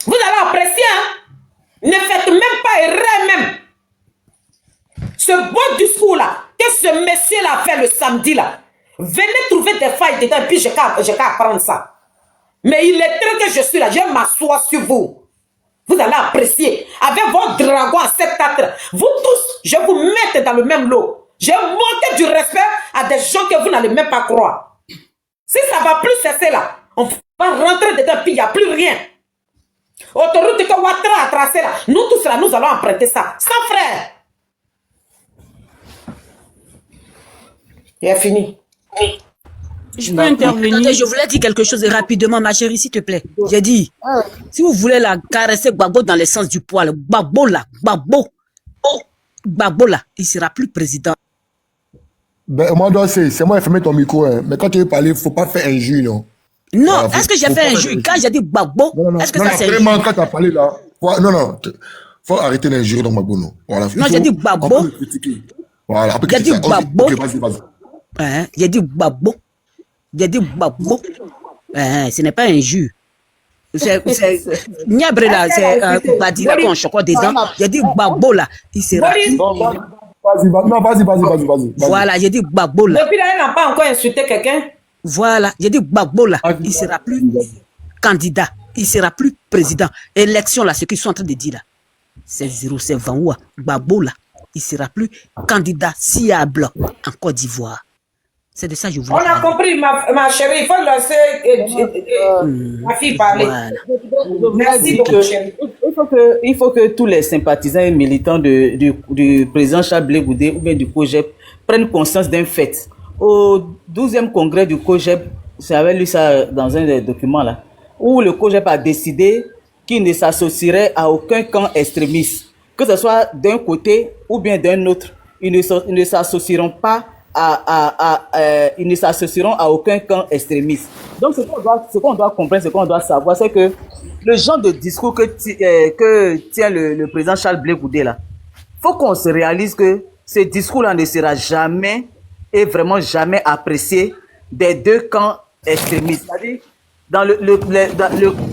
Vous allez apprécier, hein. Ne faites même pas erreur même. Ce beau discours là, que ce monsieur là a fait le samedi là, venez trouver des failles dedans et puis j'ai qu'à apprendre ça. Mais il est temps que je suis là, je m'assois sur vous. Vous allez apprécier. Avec votre dragon à 7 acres, vous tous, je vous mette dans le même lot. J'ai monté du respect à des gens que vous n'allez même pas croire. Si ça va plus cesser là, on va rentrer dedans puis il n'y a plus rien. Autoroute que Ouattara a tracé là, nous tous là, nous allons emprunter ça. Sans frère. Il est fini. Je peux intervenir. Attendez, je voulais dire quelque chose rapidement, ma chérie, s'il te plaît. J'ai dit, si vous voulez la caresser Gbagbo dans le sens du poil, Gbagbo là, Gbagbo là, il sera plus président. Ben, moi, c'est moi qui ai fermé ton micro, hein. Mais quand tu veux parler, il ne faut pas faire injure, non. Non, Voilà, est-ce que j'ai fait injure? Quand j'ai dit Gbagbo, est-ce que ça c'est vraiment, injure? quand tu as parlé là, non, faut arrêter l'injure dans Gbagbo, non. Voilà, Non, j'ai dit Gbagbo. Voilà, après J'ai dit Gbagbo. Ok, vas-y. Hein, j'ai dit Gbagbo. J'ai dit Gbagbo. Hein, ce n'est pas injure. C'est Niabre là, c'est Badila qu'on chocolat dedans. J'ai dit Gbagbo là, il sera. Vas-y. Voilà, j'ai dit Gbagbo là. Depuis là, elle n'a pas encore insulté quelqu'un. Voilà, j'ai dit Gbagbo là, il sera plus candidat, il sera plus président. Élection là, ce qu'ils sont en train de dire là, c'est 0, c'est 20 ou Gbagbo là, il sera plus candidat fiable en Côte d'Ivoire. C'est de ça que je voulais On a parler. compris, ma chérie. Il faut laisser ma fille parler. Voilà. Merci beaucoup, chérie. Il faut que tous les sympathisants et militants du président Charles Blé Goudé ou bien du COJEP prennent conscience d'un fait. Au 12e congrès du COJEP, j'avais lu ça dans un des documents là, où le COJEP a décidé qu'il ne s'associerait à aucun camp extrémiste, que ce soit d'un côté ou bien d'un autre. Ils ne s'associeront pas ils ne s'associeront à aucun camp extrémiste. Donc ce qu'on doit comprendre, ce qu'on doit savoir, c'est que le genre de discours que tient le président Charles Blé Goudé là, faut qu'on se réalise que ce discours-là ne sera jamais et vraiment jamais apprécié des deux camps extrémistes. C'est-à-dire,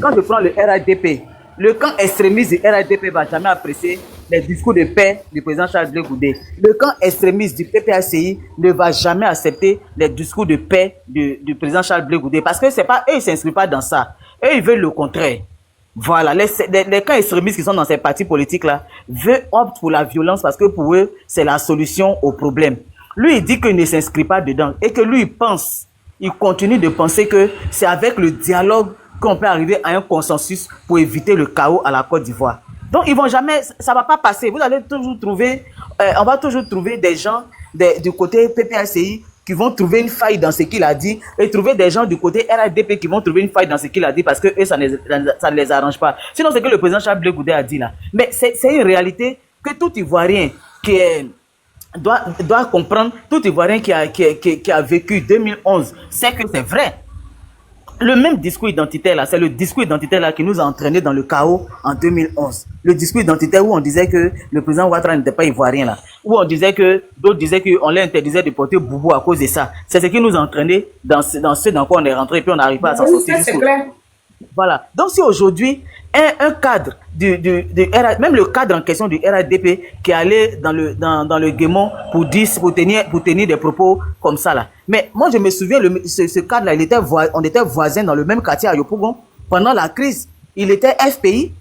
quand je prends le RADP, le camp extrémiste du RADP ne va jamais apprécier les discours de paix du président Charles Blé Goudé. Le camp extrémiste du PPACI ne va jamais accepter les discours de paix du président Charles Blé Goudé. Parce que c'est pas eux, ils ne s'inscrivent pas dans ça. Eux, ils veulent le contraire. Voilà, les cas extrémistes qui sont dans ces partis politiques-là optent pour la violence parce que pour eux, c'est la solution au problème. Lui, il dit qu'il ne s'inscrit pas dedans et que lui, il continue de penser que c'est avec le dialogue qu'on peut arriver à un consensus pour éviter le chaos à la Côte d'Ivoire. Donc, ils vont jamais, ça va pas passer. Vous allez toujours trouver, on va toujours trouver des gens du côté PPACI qui vont trouver une faille dans ce qu'il a dit et trouver des gens du côté RADP qui vont trouver une faille dans ce qu'il a dit parce que eux, ça ne les arrange pas. Sinon, c'est que le président Charles Blé Goudé a dit là. Mais c'est une réalité que tout Ivoirien doit comprendre, tout Ivoirien qui a vécu 2011 sait que c'est vrai. Le même discours identitaire là, c'est le discours identitaire là qui nous a entraînés dans le chaos en 2011. Le discours identitaire où on disait que le président Ouattara n'était pas ivoirien là, où on disait que d'autres disaient qu'on l'interdisait de porter boubou à cause de ça. C'est ce qui nous a entraînés dans ce dans quoi on est rentré et puis on n'arrive pas à s'en sortir. Voilà. Donc si aujourd'hui un cadre même le cadre en question du RADP qui allait dans le Guémon pour tenir des propos comme ça là. Mais moi je me souviens ce cadre là, on était voisins dans le même quartier à Yopougon pendant la crise. Il était FPI.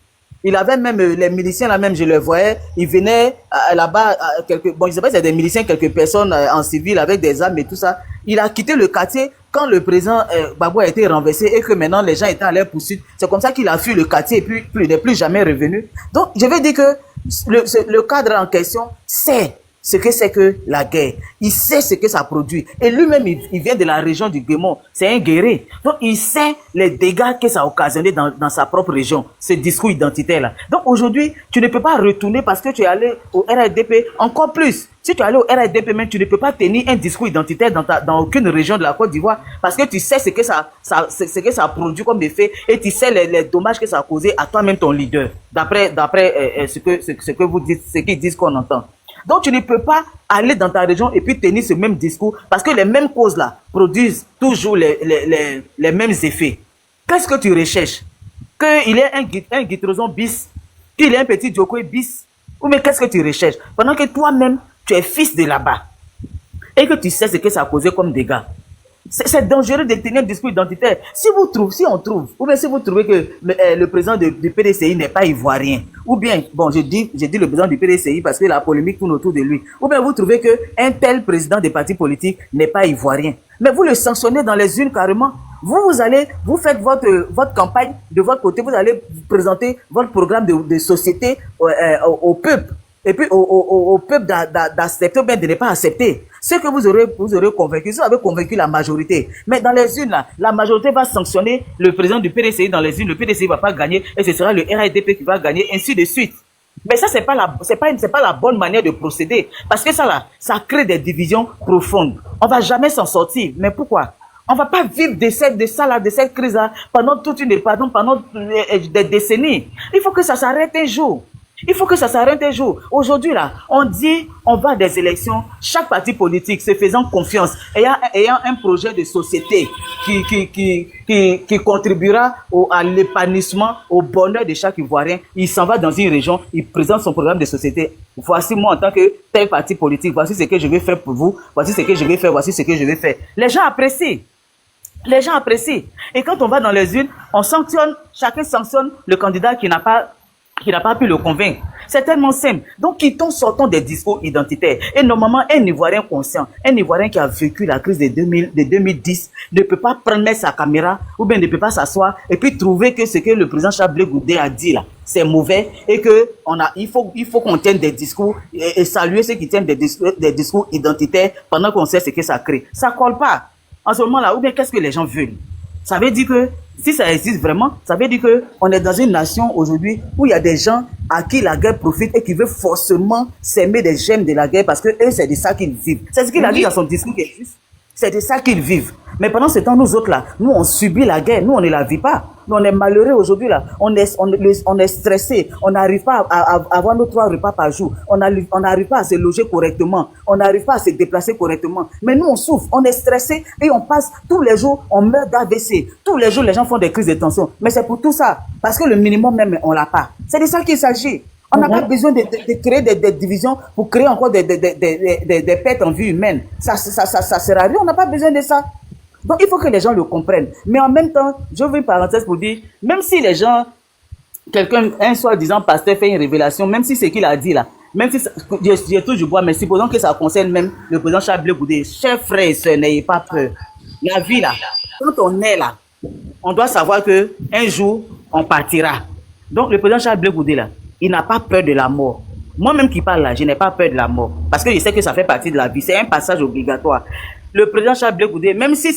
Il avait même les miliciens là même, je les voyais, ils venaient là-bas, je sais pas si c'est des miliciens, quelques personnes en civil avec des armes et tout ça. Il a quitté le quartier quand le président Gbagbo a été renversé et que maintenant les gens étaient à leur poursuite. C'est comme ça qu'il a fui le quartier et puis il n'est plus jamais revenu. Donc je veux dire que le cadre en question sait ce que c'est que la guerre. Il sait ce que ça produit. Et lui-même, il vient de la région du Guémon. C'est un guerrier. Donc, il sait les dégâts que ça a occasionné dans sa propre région. Ce discours identitaire-là. Donc, aujourd'hui, tu ne peux pas retourner parce que tu es allé au RADP. Encore plus, si tu es allé au RADP, même, tu ne peux pas tenir un discours identitaire dans aucune région de la Côte d'Ivoire parce que tu sais ce que ça produit comme effet et tu sais les dommages que ça a causé à toi-même, ton leader. D'après ce que vous dites, ce qu'ils disent qu'on entend. Donc, tu ne peux pas aller dans ta région et puis tenir ce même discours parce que les mêmes causes-là produisent toujours les mêmes effets. Qu'est-ce que tu recherches? Qu'il ait un Guitroson bis, qu'il ait un petit Djokwe bis, ou mais qu'est-ce que tu recherches? Pendant que toi-même, tu es fils de là-bas et que tu sais ce que ça a causé comme dégâts. C'est dangereux de tenir un discours identitaire. Si on trouve, ou bien si vous trouvez que le président du PDCI n'est pas ivoirien, ou bien, bon, je dis le président du PDCI parce que la polémique tourne autour de lui, ou bien vous trouvez qu'un tel président des partis politiques n'est pas ivoirien, mais vous le sanctionnez dans les urnes carrément. Vous faites votre campagne de votre côté, vous allez présenter votre programme de société au peuple. Et puis au peuple d'accepter ou bien de ne pas accepter. Ce que vous aurez convaincu, vous avez convaincu la majorité. Mais dans les urnes, là, la majorité va sanctionner le président du PDCI dans les urnes, le PDCI va pas gagner et ce sera le RADP qui va gagner, ainsi de suite. Mais ça, c'est pas la bonne manière de procéder. Parce que ça crée des divisions profondes. On va jamais s'en sortir. Mais pourquoi? On va pas vivre de cette crise-là pendant des décennies. Il faut que ça s'arrête un jour. Aujourd'hui, là, on dit, on va à des élections, chaque parti politique se faisant confiance, ayant un projet de société qui contribuera à l'épanouissement, au bonheur de chaque Ivoirien. Il s'en va dans une région, il présente son programme de société. Voici moi en tant que tel parti politique, voici ce que je vais faire pour vous, voici ce que je vais faire, voici ce que je vais faire. Les gens apprécient. Et quand on va dans les urnes, chacun sanctionne le candidat qui n'a pas pu le convaincre. C'est tellement simple. Donc, sortons des discours identitaires. Et normalement, un Ivoirien conscient, un Ivoirien qui a vécu la crise de 2010, ne peut pas prendre sa caméra ou bien ne peut pas s'asseoir et puis trouver que ce que le président Charles Blé Goudé a dit là, c'est mauvais et que il faut qu'on tienne des discours et saluer ceux qui tiennent des discours identitaires pendant qu'on sait ce que ça crée. Ça colle pas. En ce moment-là, ou bien qu'est-ce que les gens veulent? Ça veut dire que, si ça existe vraiment, ça veut dire que on est dans une nation aujourd'hui où il y a des gens à qui la guerre profite et qui veulent forcément s'aimer des gemmes de la guerre parce que eux, c'est de ça qu'ils vivent. C'est ce qu'il a dit dans son discours qui est juste. C'est de ça qu'ils vivent. Mais pendant ce temps, nous autres là, nous on subit la guerre, nous on ne la vit pas. Nous on est malheureux aujourd'hui là, on est stressé, on n'arrive pas à avoir nos 3 repas par jour, on n'arrive pas à se loger correctement, on n'arrive pas à se déplacer correctement. Mais nous on souffre, on est stressé et on passe tous les jours, on meurt d'AVC. Tous les jours les gens font des crises de tension. Mais c'est pour tout ça, parce que le minimum même on l'a pas. C'est de ça qu'il s'agit. On n'a pas besoin de créer des divisions pour créer encore des pertes en vie humaine. Ça sert à rien, on n'a pas besoin de ça. Donc il faut que les gens le comprennent. Mais en même temps, je veux une parenthèse pour dire, même si les gens quelqu'un, un soi-disant pasteur fait une révélation, même si c'est qu'il a dit là, même si je touche du bois, mais supposons que ça concerne même le président Charles Blé Goudé. Chers frères et sœurs, n'ayez pas peur. La vie là, quand on est là, on doit savoir que un jour, on partira. Donc le président Charles Blé Goudé là, il n'a pas peur de la mort. Moi-même qui parle là, je n'ai pas peur de la mort. Parce que je sais que ça fait partie de la vie. C'est un passage obligatoire. Le président Charles Blé Goudé, même si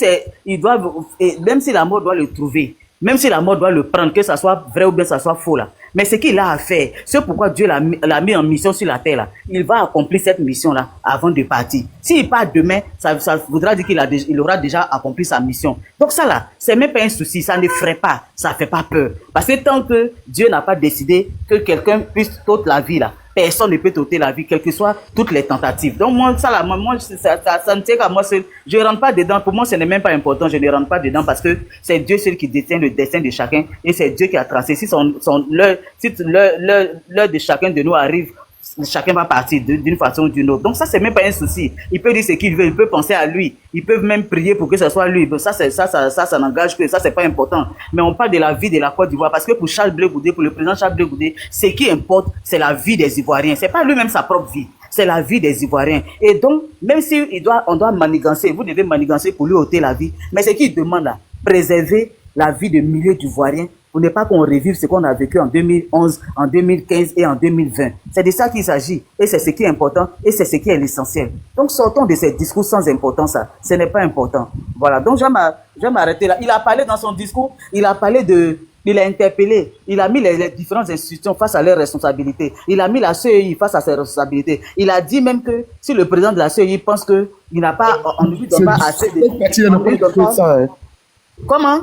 même si la mort doit le trouver, même si la mort doit le prendre, que ça soit vrai ou bien ça soit faux là. Mais ce qu'il a à faire, c'est pourquoi Dieu l'a mis en mission sur la terre là. Il va accomplir cette mission là avant de partir. S'il part demain, ça voudra dire qu'il aura déjà accompli sa mission. Donc ça là, c'est même pas un souci, ça ne ferait pas, ça fait pas peur. Parce que tant que Dieu n'a pas décidé que quelqu'un puisse toute la vie là, personne ne peut t'ôter la vie, quelles que soient toutes les tentatives. Donc moi, ça ne tient qu'à moi seul. Je ne rentre pas dedans. Pour moi, ce n'est même pas important. Je ne rentre pas dedans parce que c'est Dieu seul qui détient le destin de chacun et c'est Dieu qui a tracé. Si l'heure de chacun de nous arrive, chacun va partir d'une façon ou d'une autre. Donc ça, c'est même pas un souci. Il peut dire ce qu'il veut, il peut penser à lui. Ils peuvent même prier pour que ce soit lui. Ça n'engage que ça, c'est pas important. Mais on parle de la vie de la Côte d'Ivoire parce que pour Charles Blé Goudé, pour le président Charles Blé Goudé, ce qui importe, c'est la vie des Ivoiriens. C'est pas lui-même sa propre vie. C'est la vie des Ivoiriens. Et donc, même si on doit manigancer, vous devez manigancer pour lui ôter la vie. Mais ce qu'il demande là, préserver la vie de milliers d'Ivoiriens pour ne pas qu'on revive ce qu'on a vécu en 2011, en 2015 et en 2020. C'est de ça qu'il s'agit. Et c'est ce qui est important et c'est ce qui est l'essentiel. Donc, sortons de ces discours sans importance. Ça. Ce n'est pas important. Voilà. Donc, je vais m'arrêter là. Il a parlé dans son discours, il a interpellé, il a mis les différentes institutions face à leurs responsabilités. Il a mis la CEI face à ses responsabilités. Il a dit même que si le président de la CEI pense qu'on ne lui donne pas assez de... Comment?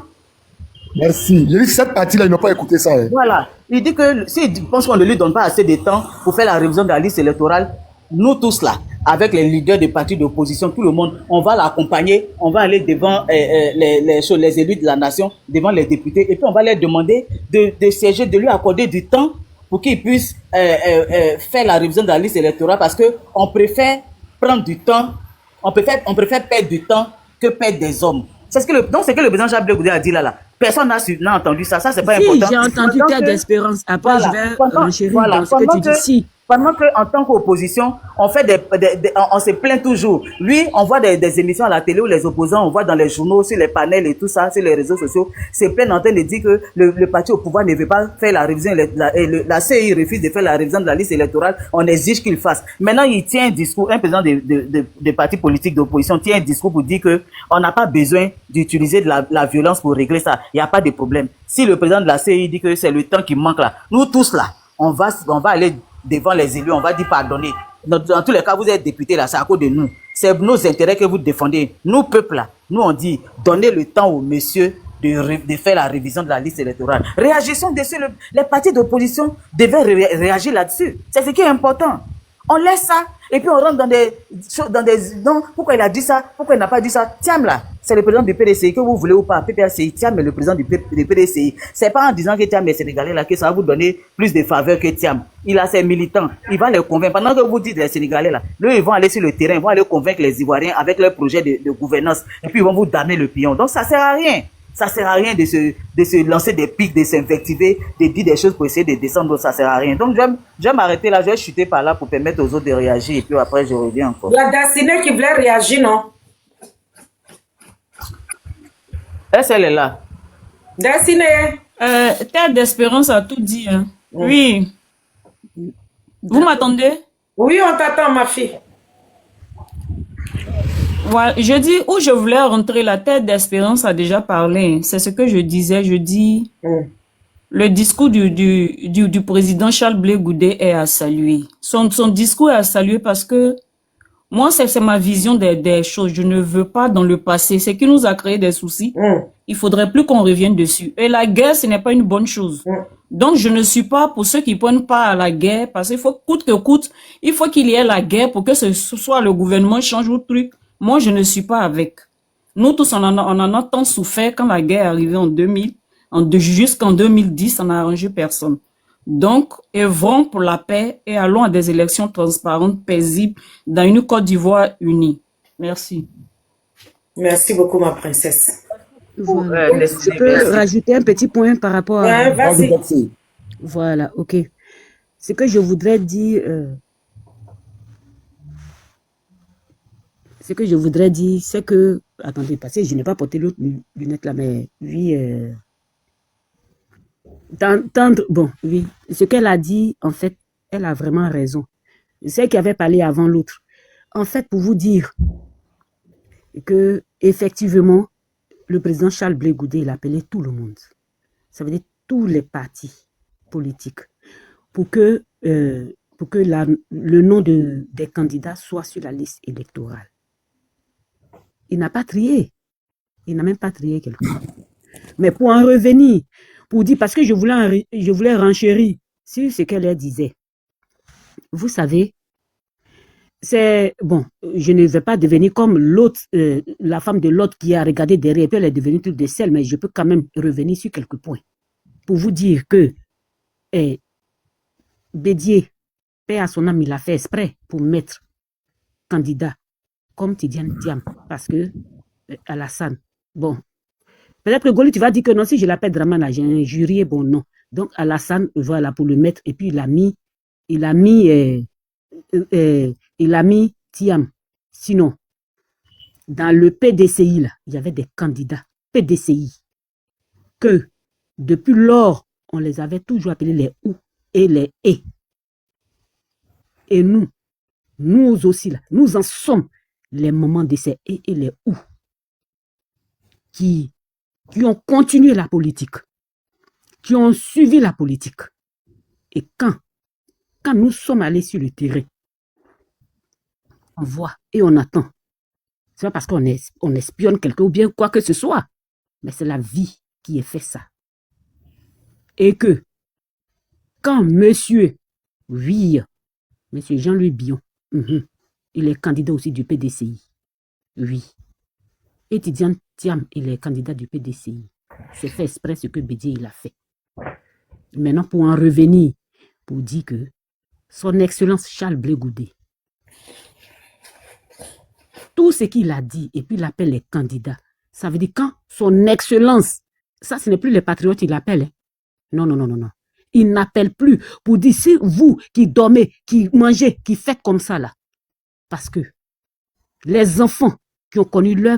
Merci. J'ai dit que cette partie-là, ils n'ont pas écouté ça. Hein. Voilà. Il dit que s'il pense qu'on ne lui donne pas assez de temps pour faire la révision de la liste électorale, nous tous là, avec les leaders des partis d'opposition, tout le monde, on va l'accompagner, on va aller devant les élus de la nation, devant les députés, et puis on va leur demander de siéger, de lui accorder du temps pour qu'il puisse faire la révision de la liste électorale, parce que on préfère prendre du temps, on préfère perdre du temps que perdre des hommes. C'est ce que le président Charles Blé Goudé a dit là. Personne n'a entendu ça. Ça, c'est pas important. J'ai entendu Terre d'Espérance. Après, je vais renchérir dans ce que tu dis. Si. Pendant qu'en tant qu'opposition, on se plaint toujours. Lui, on voit des émissions à la télé où les opposants, on voit dans les journaux, sur les panels et tout ça, sur les réseaux sociaux, se plaignent en train de dire que le parti au pouvoir ne veut pas faire la révision, la CEI refuse de faire la révision de la liste électorale, on exige qu'il fasse. Maintenant, il tient un discours, un président de parti politique d'opposition tient un discours pour dire que on n'a pas besoin d'utiliser de la violence pour régler ça. Il n'y a pas de problème. Si le président de la CEI dit que c'est le temps qui manque là, nous tous là, on va aller devant les élus, on va dire pardonnez. Dans tous les cas, vous êtes députés là, c'est à cause de nous. C'est nos intérêts que vous défendez. Nous, peuple là, nous on dit, donnez le temps au monsieur de faire la révision de la liste électorale. Réagissons dessus, les partis d'opposition devaient réagir là-dessus. C'est ce qui est important. On laisse ça, et puis on rentre dans des non, pourquoi il a dit ça, pourquoi il n'a pas dit ça. Tiens là, c'est le président du PDCI, que vous voulez ou pas, PPACI, Tiam est le président du PDCI. C'est pas en disant que Tiam est sénégalais là que ça va vous donner plus de faveur que Tiam. Il a ses militants, il va les convaincre. Pendant que vous dites les Sénégalais là, eux ils vont aller sur le terrain, ils vont aller convaincre les Ivoiriens avec leur projet de gouvernance, et puis ils vont vous damer le pion. Donc ça sert à rien. Ça sert à rien de se lancer des pics, de s'invectiver, de dire des choses pour essayer de descendre, donc ça sert à rien. Donc je vais m'arrêter là, je vais chuter par là pour permettre aux autres de réagir et puis après je reviens encore. Il y a Daciné qui voulait réagir, non? Elle est là. Daciné. Terre d'Espérance a tout dit. Hein. Oui. Vous m'attendez? Oui, on t'attend, ma fille. Voilà, je dis où je voulais rentrer, la Terre d'Espérance a déjà parlé. C'est ce que je disais. Je dis le discours du président Charles Blé Goudé est à saluer. Son discours est à saluer parce que moi, c'est ma vision des choses. Je ne veux pas dans le passé. C'est qui nous a créé des soucis. Il faudrait plus qu'on revienne dessus. Et la guerre, ce n'est pas une bonne chose. Donc, je ne suis pas pour ceux qui prennent pas à la guerre parce qu'il faut coûte que coûte, il faut qu'il y ait la guerre pour que ce soit le gouvernement change ou truc. Moi, je ne suis pas avec. Nous tous, on en a tant souffert quand la guerre est arrivée en 2000, jusqu'en 2010, ça n'a arrangé personne. Donc, œuvrons pour la paix et allons à des élections transparentes, paisibles, dans une Côte d'Ivoire unie. Merci. Merci beaucoup, ma princesse. Voilà. Je peux rajouter un petit point par rapport à... Vas-y. Voilà, ok. Ce que je voudrais dire, c'est que, attendez, parce que je n'ai pas porté l'autre lunette là, mais oui, bon, oui, ce qu'elle a dit, en fait, elle a vraiment raison. Celle qui avait parlé avant l'autre. En fait, pour vous dire que, effectivement, le président Charles Blé Goudé, il appelait tout le monde. Ça veut dire tous les partis politiques pour que le nom des candidats soit sur la liste électorale. Il n'a pas trié. Il n'a même pas trié quelqu'un. Mais pour en revenir, pour dire, parce que je voulais renchérir sur ce qu'elle disait. Vous savez, c'est, bon, je ne vais pas devenir comme l'autre, la femme de l'autre qui a regardé derrière, et puis elle est devenue toute de sel, mais je peux quand même revenir sur quelques points. Pour vous dire que Bédier, paix à son âme, il a fait exprès pour mettre candidat comme Tidiane Thiam, parce que Alassane, bon, peut-être que Goli, tu vas dire que non, si je l'appelle Dramana, j'ai un jury, bon, non. Donc Alassane, voilà, pour le mettre, et puis il a mis Thiam. Sinon, dans le PDCI, là, il y avait des candidats PDCI que, depuis lors, on les avait toujours appelés les OU et les E. Et nous aussi, là, nous en sommes les moments de ces E et les OU qui ont continué la politique, qui ont suivi la politique. Et quand nous sommes allés sur le terrain, on voit et on attend. C'est pas parce qu'on espionne quelqu'un ou bien quoi que ce soit, mais c'est la vie qui a fait ça. Et que quand monsieur Jean-Louis Bion, il est candidat aussi du PDCI, oui, et Tidiane Thiam, il est candidat du PDCI. C'est fait exprès ce que Bédier il a fait. Maintenant, pour en revenir, pour dire que son Excellence Charles Blé Goudé, tout ce qu'il a dit, et puis il appelle les candidats, ça veut dire quand son Excellence, ça ce n'est plus les patriotes qu'il appelle. Hein. Non. Il n'appelle plus pour dire, c'est vous qui dormez, qui mangez, qui faites comme ça là. Parce que les enfants qui ont connu leur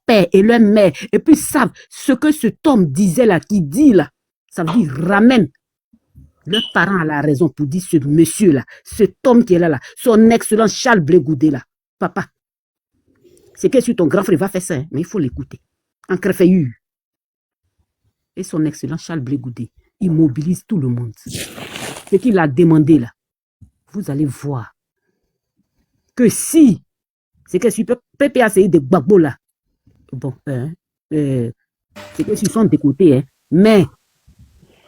père et leur mère, et puis savent ce que cet homme disait là, qui dit là, ça veut dire ramène leurs parents à la raison pour dire ce monsieur là, cet homme qui est là, son Excellence Charles Blé Goudé là, papa, c'est que sur ton grand frère va faire ça, hein, mais il faut l'écouter. En crève-eu. Et son Excellence Charles Blé Goudé, il mobilise tout le monde. Ce qu'il a demandé là, vous allez voir que si c'est que sur PPACI de Gbagbo là, bon, c'est que sur son décoté, hein, mais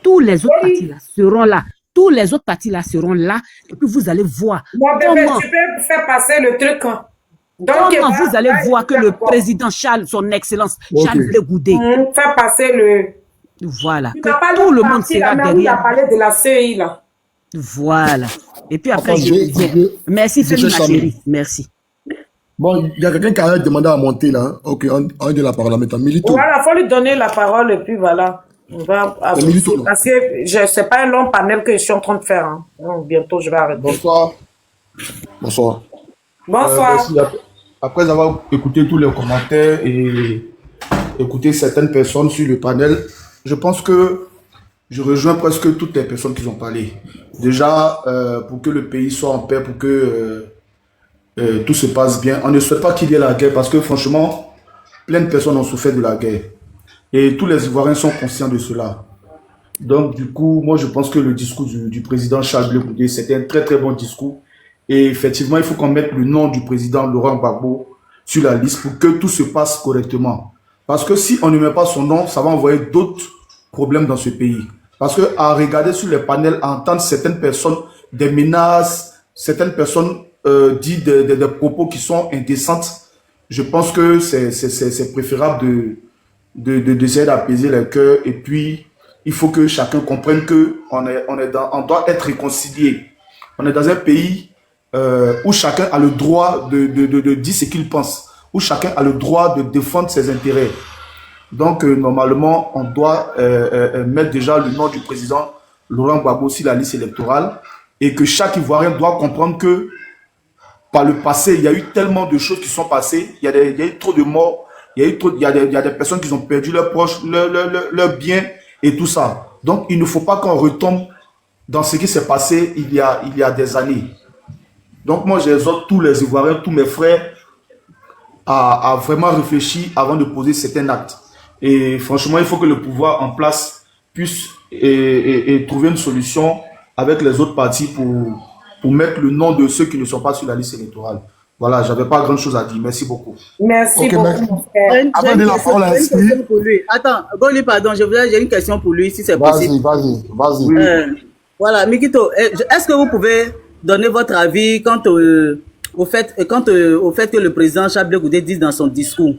tous les autres partis là seront là. Tous les autres partis là seront là, et puis vous allez voir. Bon, bébé, tu peux faire passer le truc. Hein. Donc, comment vous allez voir que le président Charles, son Excellence Charles Blé Goudé, faire passer le. Voilà. Que tout le monde sera derrière. Il a parlé de la CEI là. Voilà. Et puis après, merci, Femi, ma chérie. Merci. Bon, il y a quelqu'un qui a demandé à monter là. Ok, on donne la parole à maintenant. Milito. Voilà, il faut lui donner la parole et puis voilà. On va avancer, parce que c'est pas un long panel que je suis en train de faire. Hein. Donc, bientôt, je vais arrêter. Bonsoir. Merci. Après avoir écouté tous les commentaires et écouté certaines personnes sur le panel, je pense que je rejoins presque toutes les personnes qui ont parlé. Déjà, pour que le pays soit en paix, pour que tout se passe bien, on ne souhaite pas qu'il y ait la guerre parce que franchement, plein de personnes ont souffert de la guerre. Et tous les Ivoiriens sont conscients de cela. Donc, du coup, moi, je pense que le discours du président Charles Blé Goudé, c'était un très, très bon discours. Et effectivement, il faut qu'on mette le nom du président Laurent Gbagbo sur la liste pour que tout se passe correctement. Parce que si on ne met pas son nom, ça va envoyer d'autres problèmes dans ce pays. Parce que à regarder sur les panels, à entendre certaines personnes, des menaces, certaines personnes disent des propos qui sont indécentes, je pense que c'est préférable d'essayer d'apaiser les cœurs. Et puis, il faut que chacun comprenne qu'on doit être réconcilié. On est dans un pays où chacun a le droit de dire ce qu'il pense, où chacun a le droit de défendre ses intérêts. Donc, normalement, on doit mettre déjà le nom du président Laurent Gbagbo sur la liste électorale et que chaque Ivoirien doit comprendre que par le passé, il y a eu tellement de choses qui sont passées, il y a eu trop de morts, il y a des personnes qui ont perdu leurs proches, leurs biens et tout ça. Donc, il ne faut pas qu'on retombe dans ce qui s'est passé il y a des années. Donc, moi, j'exhorte tous les Ivoiriens, tous mes frères à vraiment réfléchir avant de poser certains actes. Et franchement, il faut que le pouvoir en place puisse et trouver une solution avec les autres partis pour mettre le nom de ceux qui ne sont pas sur la liste électorale. Voilà, j'avais pas grand chose à dire. Merci beaucoup. Merci beaucoup, mon frère. Avant de la parole à Esprit. Attends, Goli, pardon, j'ai une question pour lui, si c'est possible. Vas-y. Voilà, Mikito, est-ce que vous pouvez donner votre avis quant au fait que le président Charles Blé Goudé dise dans son discours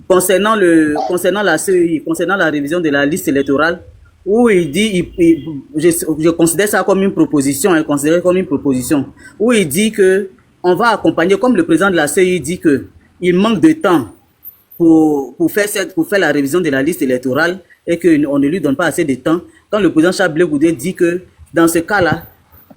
concernant la CEI, concernant la révision de la liste électorale, où il dit, je considère ça comme une proposition, où il dit que on va accompagner, comme le président de la CEI dit que il manque de temps pour faire la révision de la liste électorale et qu'on ne lui donne pas assez de temps. Quand le président Charles Blé Goudé dit que dans ce cas-là,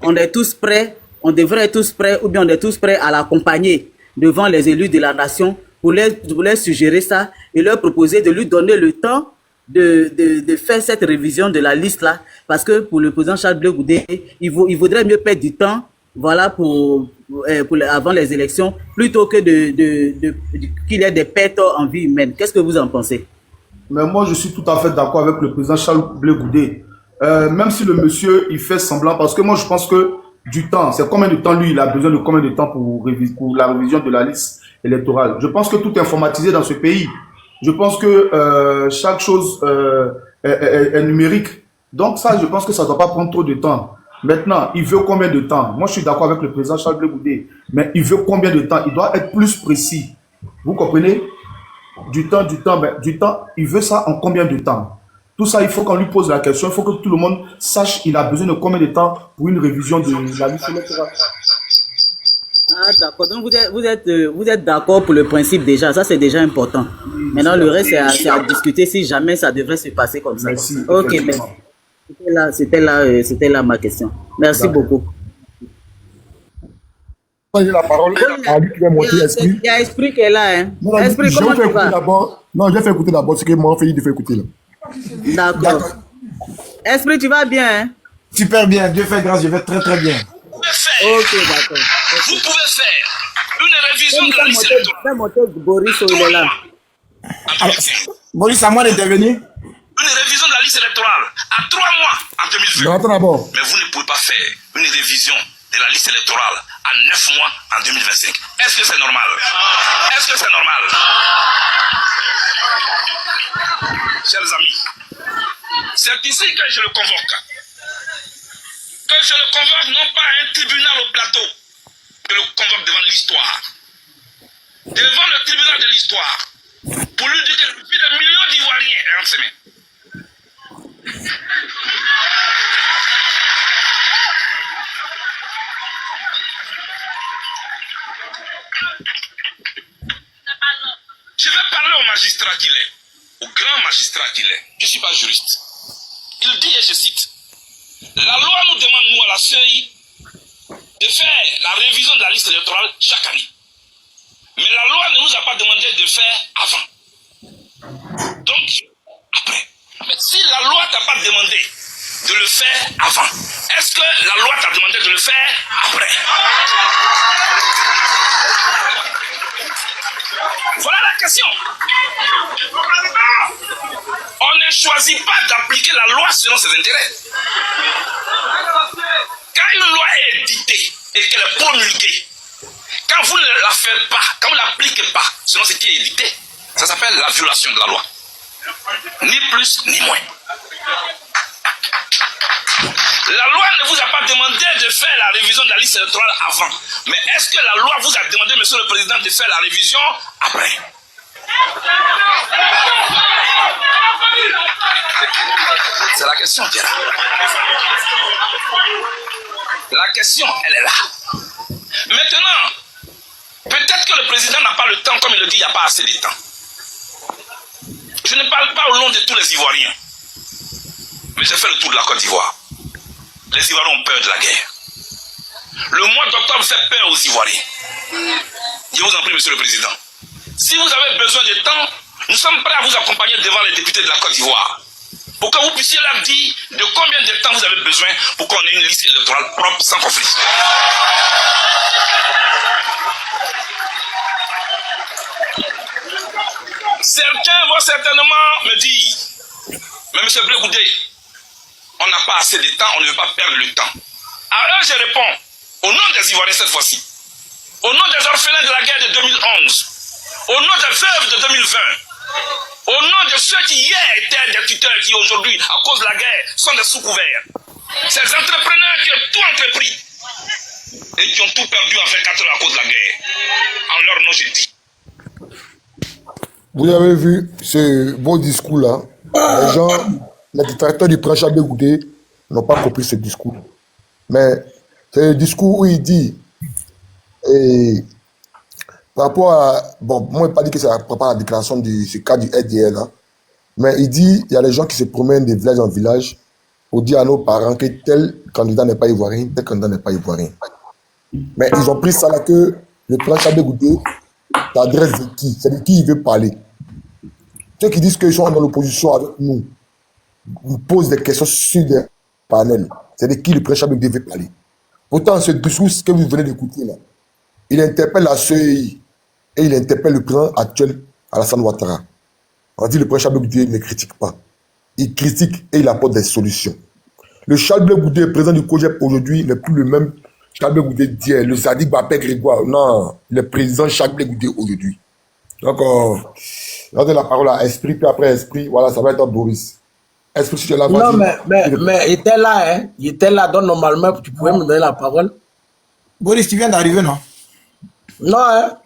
on est tous prêts, on devrait être tous prêts, ou bien on est tous prêts à l'accompagner devant les élus de la nation pour leur suggérer ça et leur proposer de lui donner le temps de faire cette révision de la liste-là. Parce que pour le président Charles Blé Goudé, il vaudrait mieux perdre du temps, voilà, avant les élections, plutôt que qu'il y ait des pertes en vie humaine. Qu'est-ce que vous en pensez? Mais moi, je suis tout à fait d'accord avec le président Charles Blé Goudé. Même si le monsieur, il fait semblant, parce que moi, je pense que du temps, c'est combien de temps, lui, il a besoin de combien de temps pour la révision de la liste électorale? Je pense que tout est informatisé dans ce pays. Je pense que chaque chose est numérique. Donc ça, je pense que ça ne doit pas prendre trop de temps. Maintenant, il veut combien de temps? Moi, je suis d'accord avec le président Charles Blé Goudé, mais il veut combien de temps? Il doit être plus précis. Vous comprenez? Du temps, il veut ça en combien de temps? Tout ça, il faut qu'on lui pose la question. Il faut que tout le monde sache il a besoin de combien de temps pour une révision de la liste électorale. Ah, d'accord. Donc, vous êtes d'accord pour le principe déjà. Ça, c'est déjà important. Maintenant, le reste, c'est à discuter si jamais ça devrait se passer comme ça. Merci. Ok, merci. C'était là ma question. Merci beaucoup. J'ai la parole à lui qui va monter Esprit. Il y a Esprit qui est là. Hein. Non, Esprit, comment tu vas? Non, je vais faire écouter d'abord ce que mon fils fait écouter. D'accord. Esprit, tu vas bien, hein? Super bien, Dieu fait grâce, je vais très très bien. Ok, d'accord. Vous pouvez faire une révision de la liste électorale. Boris, il est là. Alors, Boris, à moi d'intervenir. Une révision de la liste électorale à 3 mois en 2020. Mais vous ne pouvez pas faire une révision de la liste électorale à 9 mois en 2025. Est-ce que c'est normal? Est-ce que c'est normal? Chers amis, c'est ici que je le convoque. Que je le convoque non pas à un tribunal au plateau, je le convoque devant l'histoire. Devant le tribunal de l'histoire. Pour lui dire que depuis des millions d'Ivoiriens est ensemble. Je vais parler au magistrat qu'il est, au grand magistrat qu'il est. Je ne suis pas juriste. Il dit, et je cite, la loi nous demande, nous, à la CEI, de faire la révision de la liste électorale chaque année. Mais la loi ne nous a pas demandé de faire avant. Donc, après. Mais si la loi t'a pas demandé de le faire avant, est-ce que la loi t'a demandé de le faire après? Voilà la question. On ne choisit pas d'appliquer la loi selon ses intérêts. Quand une loi est éditée et qu'elle est promulguée, quand vous ne la faites pas, quand vous ne l'appliquez pas selon ce qui est édité, ça s'appelle la violation de la loi. Ni plus ni moins. La loi ne vous a pas demandé de faire la révision de la liste électorale avant. Mais est-ce que la loi vous a demandé, monsieur le président, de faire la révision après? C'est la question qui est là. La question, elle est là. Maintenant, peut-être que le président n'a pas le temps, comme il le dit, il n'y a pas assez de temps. Je ne parle pas au nom de tous les Ivoiriens. Mais j'ai fait le tour de la Côte d'Ivoire. les Ivoiriens ont peur de la guerre. Le mois d'octobre fait peur aux Ivoiriens. Je vous en prie, Monsieur le Président. Si vous avez besoin de temps, nous sommes prêts à vous accompagner devant les députés de la Côte d'Ivoire pour que vous puissiez leur dire de combien de temps vous avez besoin pour qu'on ait une liste électorale propre sans conflit. Certains vont certainement me dire, mais M. Blé Goudé, on n'a pas assez de temps, on ne veut pas perdre le temps. À eux, je réponds, au nom des Ivoiriens cette fois-ci, au nom des orphelins de la guerre de 2011, au nom des veuves de 2020, au nom de ceux qui hier étaient des tuteurs qui aujourd'hui, à cause de la guerre, sont des sous-couverts. Ces entrepreneurs qui ont tout entrepris et qui ont tout perdu en 24 heures à cause de la guerre. En leur nom, je dis. Vous avez vu ce beau discours-là. Les gens, les détracteurs du prince Charles Goudé n'ont pas compris ce discours. Mais c'est le discours où il dit, et par rapport à, bon, moi je ne pas dit que c'est par rapport à la déclaration de ce cas du RDL, hein, mais il dit, il y a des gens qui se promènent de village en village pour dire à nos parents que tel candidat n'est pas ivoirien, tel candidat n'est pas ivoirien. Mais ils ont pris ça là que le prince Charles Goudé t'adresse de qui? C'est de qui il veut parler. Ceux qui disent qu'ils sont dans l'opposition avec nous posent des questions sur des panels. C'est de qui le prince Charles Goudé veut parler. Pourtant, ce discours que vous venez d'écouter là, il interpelle la CEI et il interpelle le président actuel Alassane Ouattara. On dit le prince Charles Goudé ne critique pas. Il critique et il apporte des solutions. Le Charles Goudé, président du COJEP aujourd'hui, n'est plus le même Charles Goudé d'hier, le Zadig Bapé Grégoire. Non, le président Charles Goudé aujourd'hui. Donc, donne la parole à Esprit, puis après Esprit, voilà, ça va être Boris. Esprit, si tu es là, non, mais il était là, hein. Il était là, donc normalement, tu pouvais me donner la parole. Boris, tu viens d'arriver, non? Non, hein.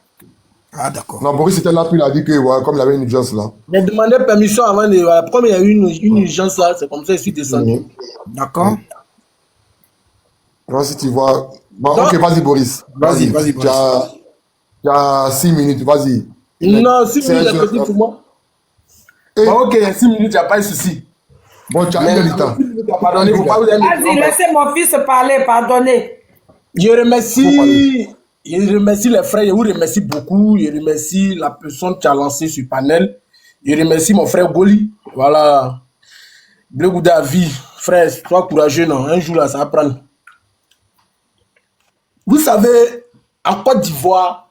Ah, d'accord. Non, Boris était là, puis il a dit que, voilà, comme il avait une urgence là. J'ai demandé permission avant de. Voilà, comme il y a eu une urgence là, c'est comme ça que je suis descendu. D'accord. Non, si tu vois. Bon, ok, vas-y, Boris. Vas-y, Boris. Tu as 6 minutes, vas-y. Non, 6 minutes, c'est petit pour moi. Bon, ok, 6 minutes, il n'y a pas de souci. Bon, tu as un de temps. Vas-y, laissez mon fils parler, pardonnez. Je remercie les frères, je vous remercie beaucoup. Je remercie la personne qui a lancé ce panel. Je remercie mon frère Goli. Voilà. Blé Goudé à vie. Frère, sois courageux, non. Un jour là, ça va prendre. Vous savez, en Côte d'Ivoire,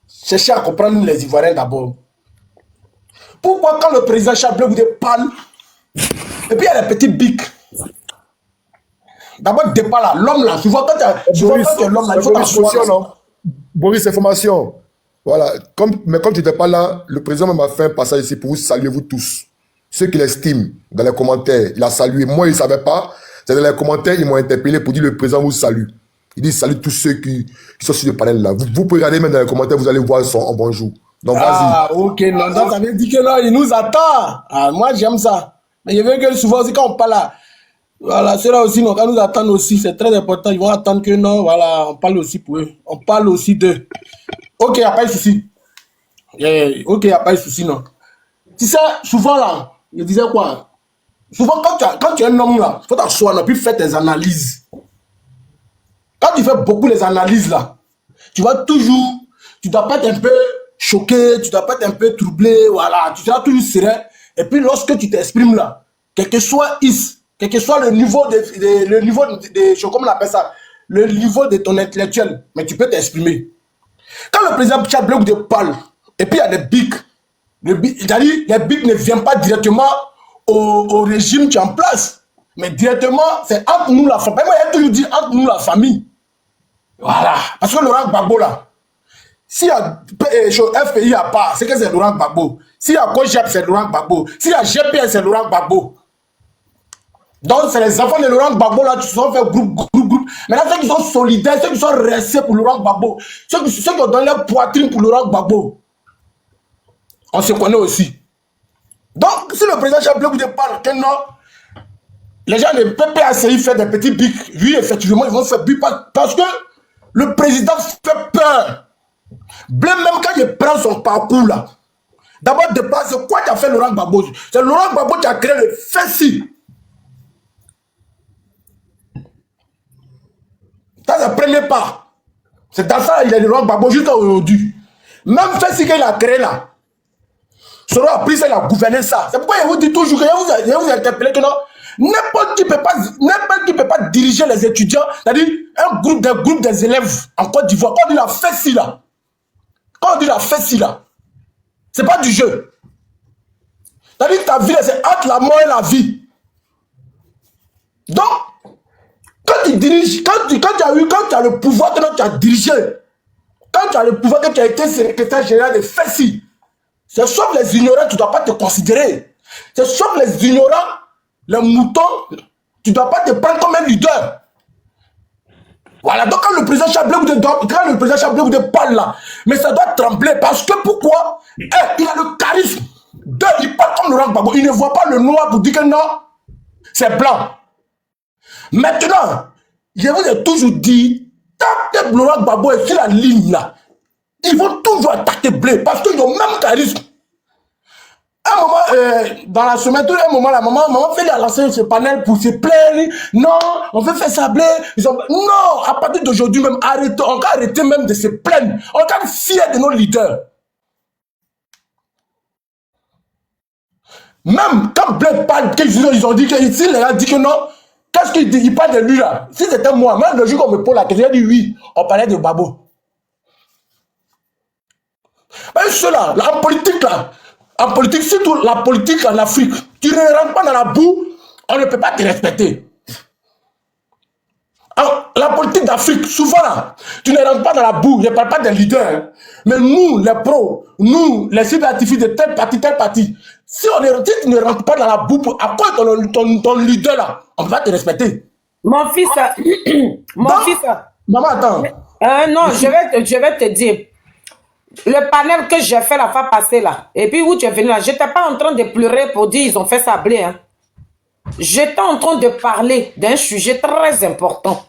cherchez à comprendre les Ivoiriens d'abord. Pourquoi quand le président Charles Blé Goudé parle, et puis il y a les petits bics. D'abord, départ là, l'homme là, tu vois quand tu es l'homme là, il faut t'asseoir. Boris, information. Voilà. Mais comme tu n'étais pas là, le président m'a fait un passage ici pour vous saluer, vous tous. Ceux qui l'estiment, dans les commentaires, il a salué. Moi, il ne savait pas. C'est dans les commentaires, ils m'ont interpellé pour dire le président vous salue. Il dit salut tous ceux qui sont sur le panel là. Vous pouvez regarder même dans les commentaires, vous allez voir son bonjour. Donc vas-y. Ah, ok, non, donc ça veut dire que là, il nous attend. Ah, moi, j'aime ça. Mais je veux que souvent aussi, quand on parle là, voilà, ceux-là aussi, non, quand nous attendent aussi, c'est très important. Ils vont attendre que non, voilà, on parle aussi pour eux. On parle aussi d'eux. Ok, il n'y a pas de souci. Ok, il n'y a pas de souci, non. Tu sais, souvent là, je disais quoi? Souvent, quand tu es un homme là, il faut t'asseoir là, puis faire tes analyses. Quand tu fais beaucoup les analyses là, tu vas toujours, tu dois pas être un peu choqué, tu dois pas être un peu troublé, voilà, tu seras toujours serein. Et puis lorsque tu t'exprimes là, quel que soit le niveau comment on appelle ça, le niveau de ton intellectuel, mais tu peux t'exprimer. Quand le président Charles Blé Goudé parle, et puis il y a des bics, c'est-à-dire les bics ne viennent pas directement au régime qui est en place, mais directement, c'est entre nous la famille. Moi, j'ai toujours dit entre nous la famille. Voilà. Parce que Laurent Gbagbo là, s'il y a FPI à part, c'est que c'est Laurent Gbagbo. S'il y a COJEP, c'est Laurent Gbagbo. S'il y a GPS, c'est Laurent Gbagbo. Donc, c'est les enfants de Laurent Gbagbo là qui se sont fait groupe. Maintenant, ceux qui sont solidaires, ceux qui sont restés pour Laurent Gbagbo, ceux qui ont donné leur poitrine pour Laurent Gbagbo, on se connaît aussi. Donc, si le président Charles Blé Goudé parle que non, les gens de PPACI font des petits bics. Oui, effectivement, ils vont faire bic parce que le président fait peur. Blé, même quand il prend son parcours là, d'abord de base, c'est quoi qui a fait Laurent Gbagbo? C'est Laurent Gbagbo qui a créé le FESI. Ça, c'est le premier pas. C'est dans ça qu'il est le Laurent Gbagbo jusqu'à aujourd'hui. Même fait ce qu'il a créé là. Soro a pris ça, il a gouverné ça. C'est pourquoi je vous dis toujours que je vous interpelle que non, n'importe qui peut pas diriger les étudiants, c'est-à-dire un groupe des élèves en Côte d'Ivoire. Quand on dit la fait ci là, c'est pas du jeu. C'est-à-dire ta vie, c'est entre la mort et la vie. Donc, quand tu diriges, quand tu as le pouvoir que tu as dirigé, quand tu as le pouvoir que tu as été secrétaire général de FESI, c'est sauf les ignorants, tu ne dois pas te considérer. C'est sauf les ignorants, les moutons, tu ne dois pas te prendre comme un leader. Voilà, donc quand le président Chablé Goudé parle là, mais ça doit trembler parce que pourquoi? Il a le charisme. Deux, il parle comme Laurent Gbagbo. Il ne voit pas le noir pour dire que non, c'est blanc. Maintenant, je vous ai toujours dit, tant que Laurent Gbagbo est sur la ligne là, ils vont toujours attaquer Blé parce qu'ils ont même charisme. Un moment, dans la semaine, tout un moment, la maman fait lancer ce panel pour se plaindre. Non, on veut faire ça Blé. Non, à partir d'aujourd'hui même, arrêtez, on va arrêter même de se plaindre. On va être fiers de nos leaders. Même quand Blé parle, ils ont dit que ici, les gars disent que non. Qu'est-ce qu'il dit? Il parle de lui là. Si c'était moi, même le jour qu'on me pose la question, il dit oui, on parlait de Babo. Mais ceux-là, en politique là, en politique, surtout la politique en Afrique, tu ne rentres pas dans la boue, on ne peut pas te respecter. La politique d'Afrique, souvent là, tu ne rentres pas dans la boue, je ne parle pas des leaders, mais nous, les pros, nous, les scientifiques de tel parti, si tu ne rentres pas dans la boue, à quoi ton leader là, on va te respecter. Mon fils, maman, attends. Non, je vais te dire. Le panel que j'ai fait la fois passée là, et puis où tu es venu là, je n'étais pas en train de pleurer pour dire ils ont fait ça Blé. Hein. J'étais en train de parler d'un sujet très important.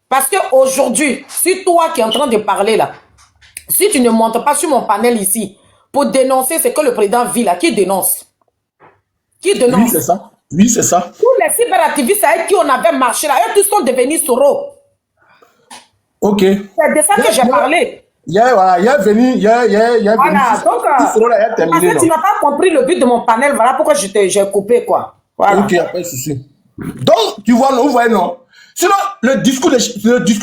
Parce qu'aujourd'hui, si toi qui es en train de parler là, si tu ne montes pas sur mon panel ici pour dénoncer ce que le président vit là, qui dénonce? Qui dénonce? Oui, c'est ça. Oui, c'est ça. Tous les cyberactivistes avec qui on avait marché là, eux tous sont devenus Soro. Ok. C'est de ça que j'ai parlé. Il est venu. Voilà, donc, parce que tu n'as pas compris le but de mon panel, voilà pourquoi j'ai coupé, quoi. Voilà. Ok, pas de souci. Donc, tu vois, vous voyez, non? Sinon, le discours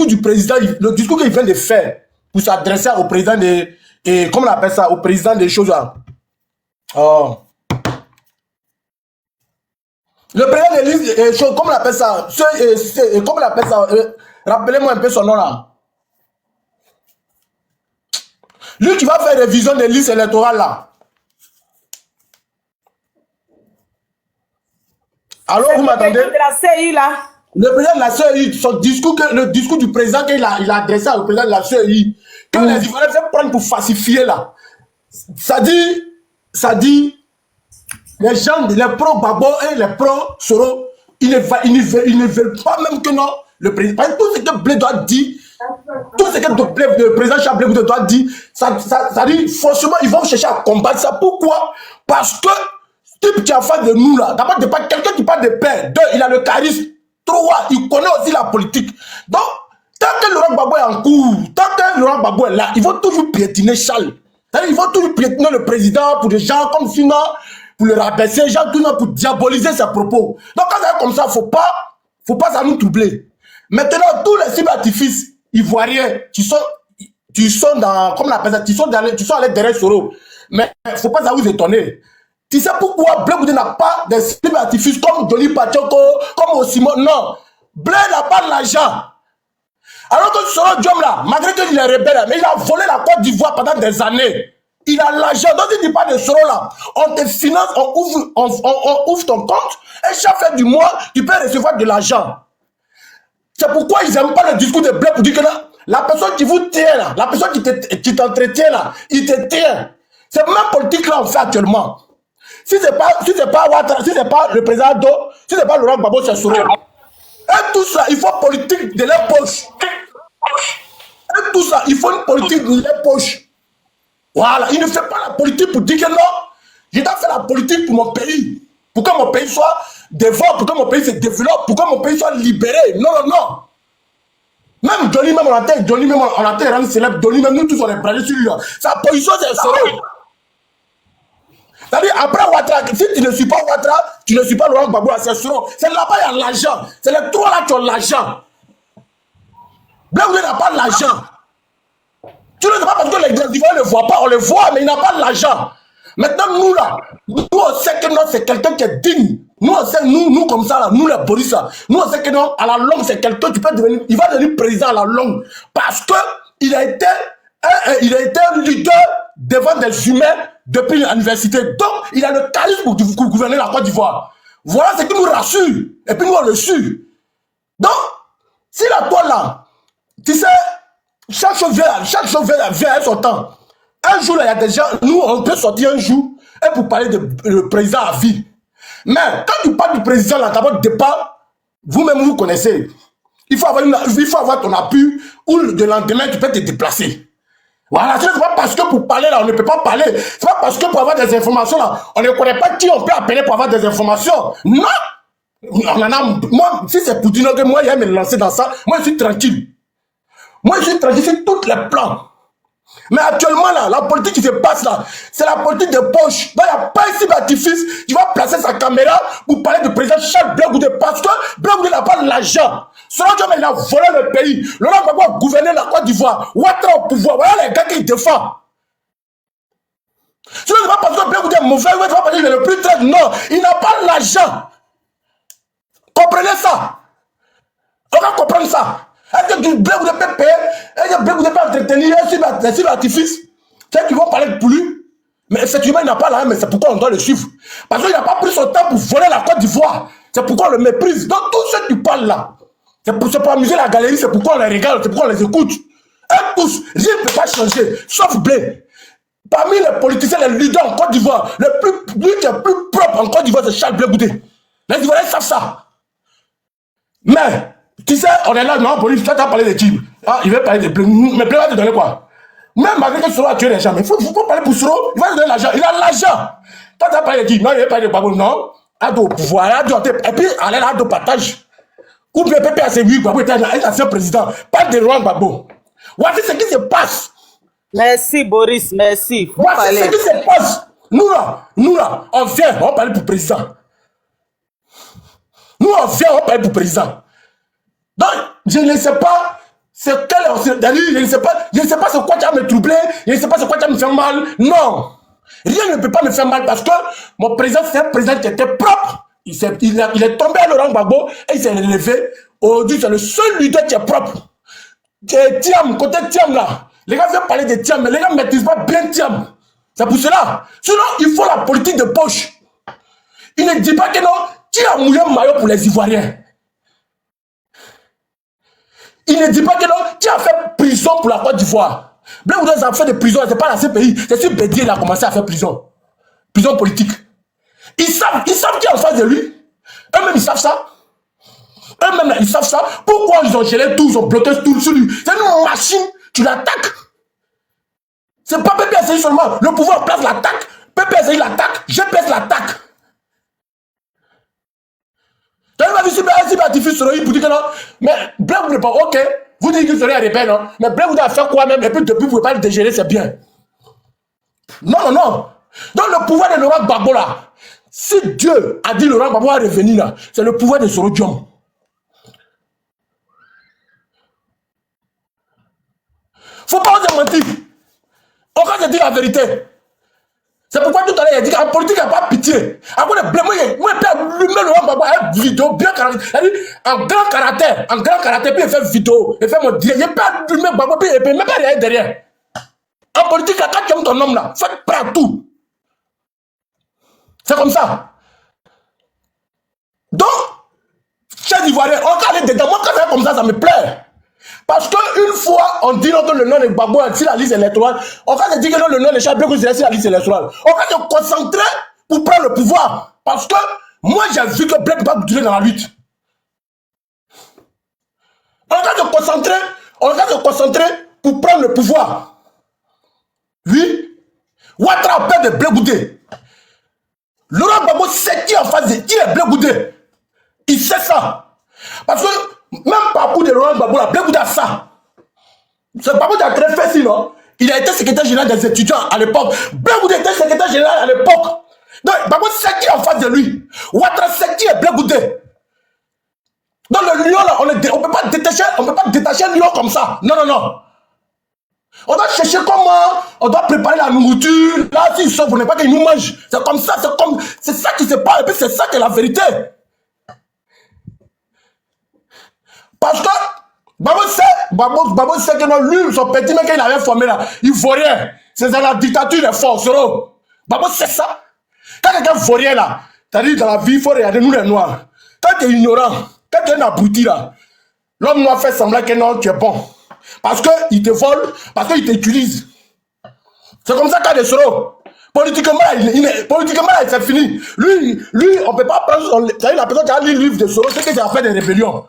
du président, le discours qu'il vient de faire pour s'adresser au président de. Comment on appelle ça? Au président des choses là. Oh. Le président des choses, comment on appelle ça? Comment on appelle ça? Rappelez-moi un peu son nom là. Lui qui va faire révision des listes électorales là. Alors vous m'attendez? Le président de la CI là. Le président de la CI, le discours du président qu'il a adressé au président de la CI, quand les Ivoiriens se prennent pour falsifier là, ça dit, les gens, les pro-Gbagbo et les pro-Soro, ils ne veulent pas même que non, le président, parce que tout ce que Blé doit dire, tout ce que le président Chablé doit dire, ça dit, forcément, ils vont chercher à combattre ça. Pourquoi? Parce que, type qui a fait de nous là, d'abord, quelqu'un qui parle de paix, deux, il a le charisme, trois, il connaît aussi la politique. Donc, tant que Laurent Gbagbo est en cours, tant que Laurent Gbagbo est là, ils vont toujours piétiner Charles. Ils vont toujours piétiner le président pour des gens comme sinon, pour le rabaisser, gens tout pour diaboliser ses propos. Donc, quand c'est comme ça, faut pas ça nous troubler. Maintenant, tous les cyberartifices ivoiriens, tu sont dans, comme on appelle ça, tu sont allés derrière Soro. Mais faut pas ça vous étonner. Tu sais pourquoi Blé Goudé n'a pas des cyberartifices comme Johnny Pachoko, comme Osimo? Non. Blé n'a pas l'argent. Alors que Soro Diom là, malgré qu'il est rebelle, mais il a volé la Côte d'Ivoire pendant des années. Il a l'argent. Donc il dit pas de Soro là. On te finance, on ouvre ton compte, et chaque fin du mois, tu peux recevoir de l'argent. C'est pourquoi ils n'aiment pas le discours de Blé pour dire que là, la personne qui vous tient là, la personne qui t'entretient là, il te tient. C'est même politique là on fait actuellement. Si c'est pas Ouattara, si c'est pas le président Do, si c'est pas Laurent Gbagbo, c'est Soro. Et tout ça, il faut politique de leur poche. Et tout ça, il faut une politique de leur poche. Voilà, il ne fait pas la politique pour dire que non, je dois faire la politique pour mon pays. Pour que mon pays soit devant, pour que mon pays se développe, pour que mon pays soit libéré. Non, non, non. Même Johnny, même on a été rendu célèbre. Johnny, même nous tous on est brandés sur lui. Sa position, c'est sérieux. C'est-à-dire, après Ouattara, si tu ne suis pas Ouattara, tu ne suis pas Laurent Gbagbo, c'est sûr. C'est là-bas, il y a l'argent. C'est les trois là qui ont l'argent. Blaise Goudé n'a pas l'argent. Tu ne sais pas parce que les Ivoiriens ne le voient pas, on le voit, mais il n'a pas l'argent. Maintenant, nous là, nous on sait que non, c'est quelqu'un qui est digne. Nous on sait, nous comme ça là, nous les Boris là, nous on sait que non, à la longue, c'est quelqu'un qui peut devenir, il va devenir président à la longue. Parce que il a été un leader devant des humains depuis l'université. Donc, il a le charisme pour gouverner la Côte d'Ivoire. Voilà ce qui nous rassure. Et puis nous, on le suit. Donc, si la toile là, tu sais, chaque chose vient à son temps. Un jour, là, il y a des gens, nous, on peut sortir un jour et pour parler de président à vie. Mais quand tu parles du président, là, d'abord, départ, vous-même, vous connaissez. Il faut avoir ton appui ou le lendemain, tu peux te déplacer. Voilà, ce n'est pas parce que pour parler là, on ne peut pas parler. C'est pas parce que pour avoir des informations là, on ne connaît pas qui on peut appeler pour avoir des informations. Non! On en a, moi, si c'est pour dire que moi, il y a me lancer dans ça, moi, je suis tranquille. Moi, je suis tranquille sur tous les plans. Mais actuellement, là, la politique qui se passe là, c'est la politique de poche. Donc, il n'y a pas ici d'artifice qui va placer sa caméra pour parler du président Charles Blaise Goudé parce que Blaise Goudé n'a pas l'argent. Selon Dieu, il a volé le pays. Laurent Gbagbo a gouverné la Côte d'Ivoire. Ouattara au pouvoir. Voilà les gars qui défendent. Ce n'est pas parce que Blaise Goudé est mauvais, ou parce qu'il est le plus traître. Non, il n'a pas l'argent. Comprenez ça. On va comprendre ça. Est-ce que Blaise Goudé peut payer? Est-ce que Blaise Goudé peut entretenir un cible artifice? C'est qu'ils vont parler de lui. Mais effectivement, il n'a pas l'argent, mais c'est pourquoi on doit le suivre. Parce qu'il n'a pas pris son temps pour voler la Côte d'Ivoire. C'est pourquoi on le méprise. Donc, tous ceux qui parlent là, c'est pour amuser la galerie, c'est pourquoi on les regarde, c'est pourquoi on les écoute. Et tous, rien ne peut pas changer, sauf Blaise. Parmi les politiciens, les leaders en Côte d'Ivoire, lui qui est le plus propre en Côte d'Ivoire, c'est Charles Blaise Goudé. Les Ivoiriens savent ça. Mais, tu sais, on est là, non, police, tu as parlé de qui? Ah, il veut parler de Blaise. Mais Blaise va te donner quoi? Même malgré que Soro a tué les gens, mais il faut pas parler pour Soro, il va te donner l'argent. Il a l'argent. Toi, tu as parlé de qui? Non, il veut parler de Gbagbo, non. Ado au pouvoir, et puis, allez là, Ado partage. Ou bien Pepe a ses 8 Gbagbo était un ancien président. Pas de Laurent Gbagbo. Voici ce qui se passe. Merci Boris, merci. Voici ce qui se passe. Nous là, on vient, on parle pour président. Nous on vient, on parle pour président. Donc, je ne sais pas je ne sais pas ce quoi tu vas me troubler, je ne sais pas ce quoi tu vas me faire mal. Non. Rien ne peut pas me faire mal parce que mon président, c'est un président qui était propre. Il est tombé à Laurent Gbagbo et il s'est relevé. Aujourd'hui, c'est le seul leader qui est propre. Thiam, côté Thiam là. Les gars viennent parler de Thiam, mais les gars ne maîtrisent pas bien Thiam. C'est pour cela. Sinon, il faut la politique de poche. Il ne dit pas que non, qui a mouillé le maillot pour les Ivoiriens. Il ne dit pas que non, qui a fait prison pour la Côte d'Ivoire. Blaise Goudé a fait de prison, c'est pas la CPI, c'est sur Bédier il a commencé à faire prison. Prison politique. Ils savent qui est en face de lui. Eux-mêmes, ils savent ça. Eux-mêmes, ils savent ça. Pourquoi ils ont gelé tout, ils ont bloqué tout sur lui? C'est une machine, tu l'attaques. C'est pas Pepe Asseyi seulement. Le pouvoir place l'attaque. Pepe Asseyi l'attaque, GPS l'attaque. Tu as vu si Batifi serait pour dire que non. Mais Blaise Goudé pas, ok. Vous dites qu'il serait rebelle, non? Mais Blaise Goudé a fait quoi même? Et puis depuis, vous ne pouvez pas le dégérer, c'est bien. Non. Donc le pouvoir de Laurent Gbagbo là, si Dieu a dit Laurent Gbagbo va revenir là, c'est le pouvoir de Soro Diom. Faut pas oser mentir. On va se dire la vérité. C'est pourquoi tout à l'heure il a dit qu'en politique il n'y a pas pitié. Après le blé, moi lui-même Laurent Gbagbo a une vidéo bien caractère. En grand caractère, puis il fait vidéo, il fait mon direct. Il n'y a pas lui-même Gbagbo, puis il ne peut même pas rien derrière. En politique, quand tu aimes ton homme là, faites partout. C'est comme ça. Donc, chers Ivoiriens, on va aller dedans. Moi, quand c'est comme ça me plaît. Parce qu'une fois, on dit que le nom de Gbagbo est sur la liste électorale, on va se dire que le nom de Charles Blaise Goudé est sur la liste électorale. On va se concentrer pour prendre le pouvoir. Parce que moi, j'ai vu que Blaise va durer dans la lutte. On va se concentrer pour prendre le pouvoir. Oui. Ouattara perd de Blaise Goudé. Laurent Gbagbo sait qui est en face de qui est Blaise Goudé. Il sait ça. Parce que Même Papou de Laurent Gbagbo, la Blé Goudé a ça. Ce Papou a très fait sinon. Il a été secrétaire général des étudiants à l'époque. Blé Goudé était secrétaire général à l'époque. Donc, Gbagbo c'est qui en face de lui? Ouattara c'est qui est Blé Goudé? Dans le lion là, on ne peut pas détacher un lion comme ça. Non, non, non. On doit chercher comment, on doit préparer la nourriture. Là, s'ils sortent, vous n'avez pas qu'ils nous mangent. C'est comme ça, c'est ça qui se passe. Et puis c'est ça qui est la vérité. Parce que Gbagbo sait que non, lui, son petit mec qu'il avait formé là, il ne vaut rien. C'est dans la dictature des forces. Gbagbo sait ça. Quand quelqu'un vaut rien là, c'est-à-dire dans la vie, il faut regarder nous les noirs. Quand tu es ignorant, quand tu es un abruti là, l'homme noir fait semblant que non, tu es bon. Parce qu'il te vole, parce qu'il t'utilise. C'est comme ça qu'a des Soro. Politiquement, c'est fini. Lui, on ne peut pas prendre. C'est la personne qui a lu le livre de Soro, c'est que ça fait des rébellions.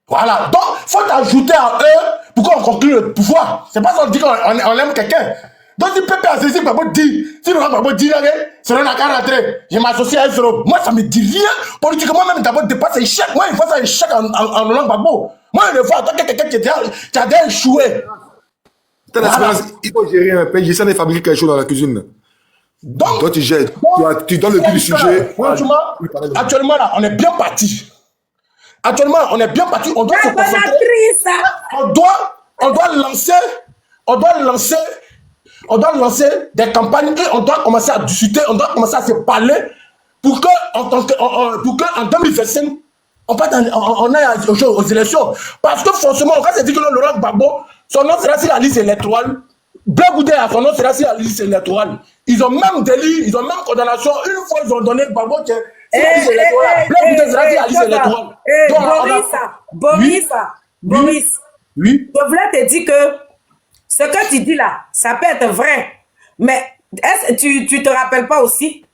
Voilà. Donc, il faut t'ajouter à eux pour qu'on conclue le pouvoir. C'est pas ça qu'on dit qu'on aime quelqu'un. Donc, si Pépé a saisi, Gbagbo dit, si le Gbagbo dit, c'est un accord rentré, je m'associe à Soro. Moi, ça me dit rien. Politiquement, même d'abord, dépasse échec. Moi, il faut ça échec en Gbagbo. Moi, je le vois en tant que quelqu'un qui a déjà échoué. Voilà. Il faut gérer un pays. J'essaie de fabriquer quelque chose dans la cuisine. Donc, toi, tu gères. Tu donnes le but du sujet. Franchement, actuellement, là, on est bien parti. Actuellement, on est bien parti. On doit se concentrer. On doit lancer des campagnes et on doit commencer à discuter, on doit commencer à se parler pour qu'en 2025, on aille aux élections. Parce que forcément, quand c'est dit que Laurent Gbagbo, son nom sera sur la liste électorale, Blé Goudé, son nom sera sur la liste électorale. Ils ont même délit, ils ont même condamnation. Une fois, ils ont donné Gbagbo sur la liste électorale. Blé Goudé sera sur la liste électorale. Boris, oui. Je voulais te dire que ce que tu dis là, ça peut être vrai. Mais tu te rappelles pas aussi?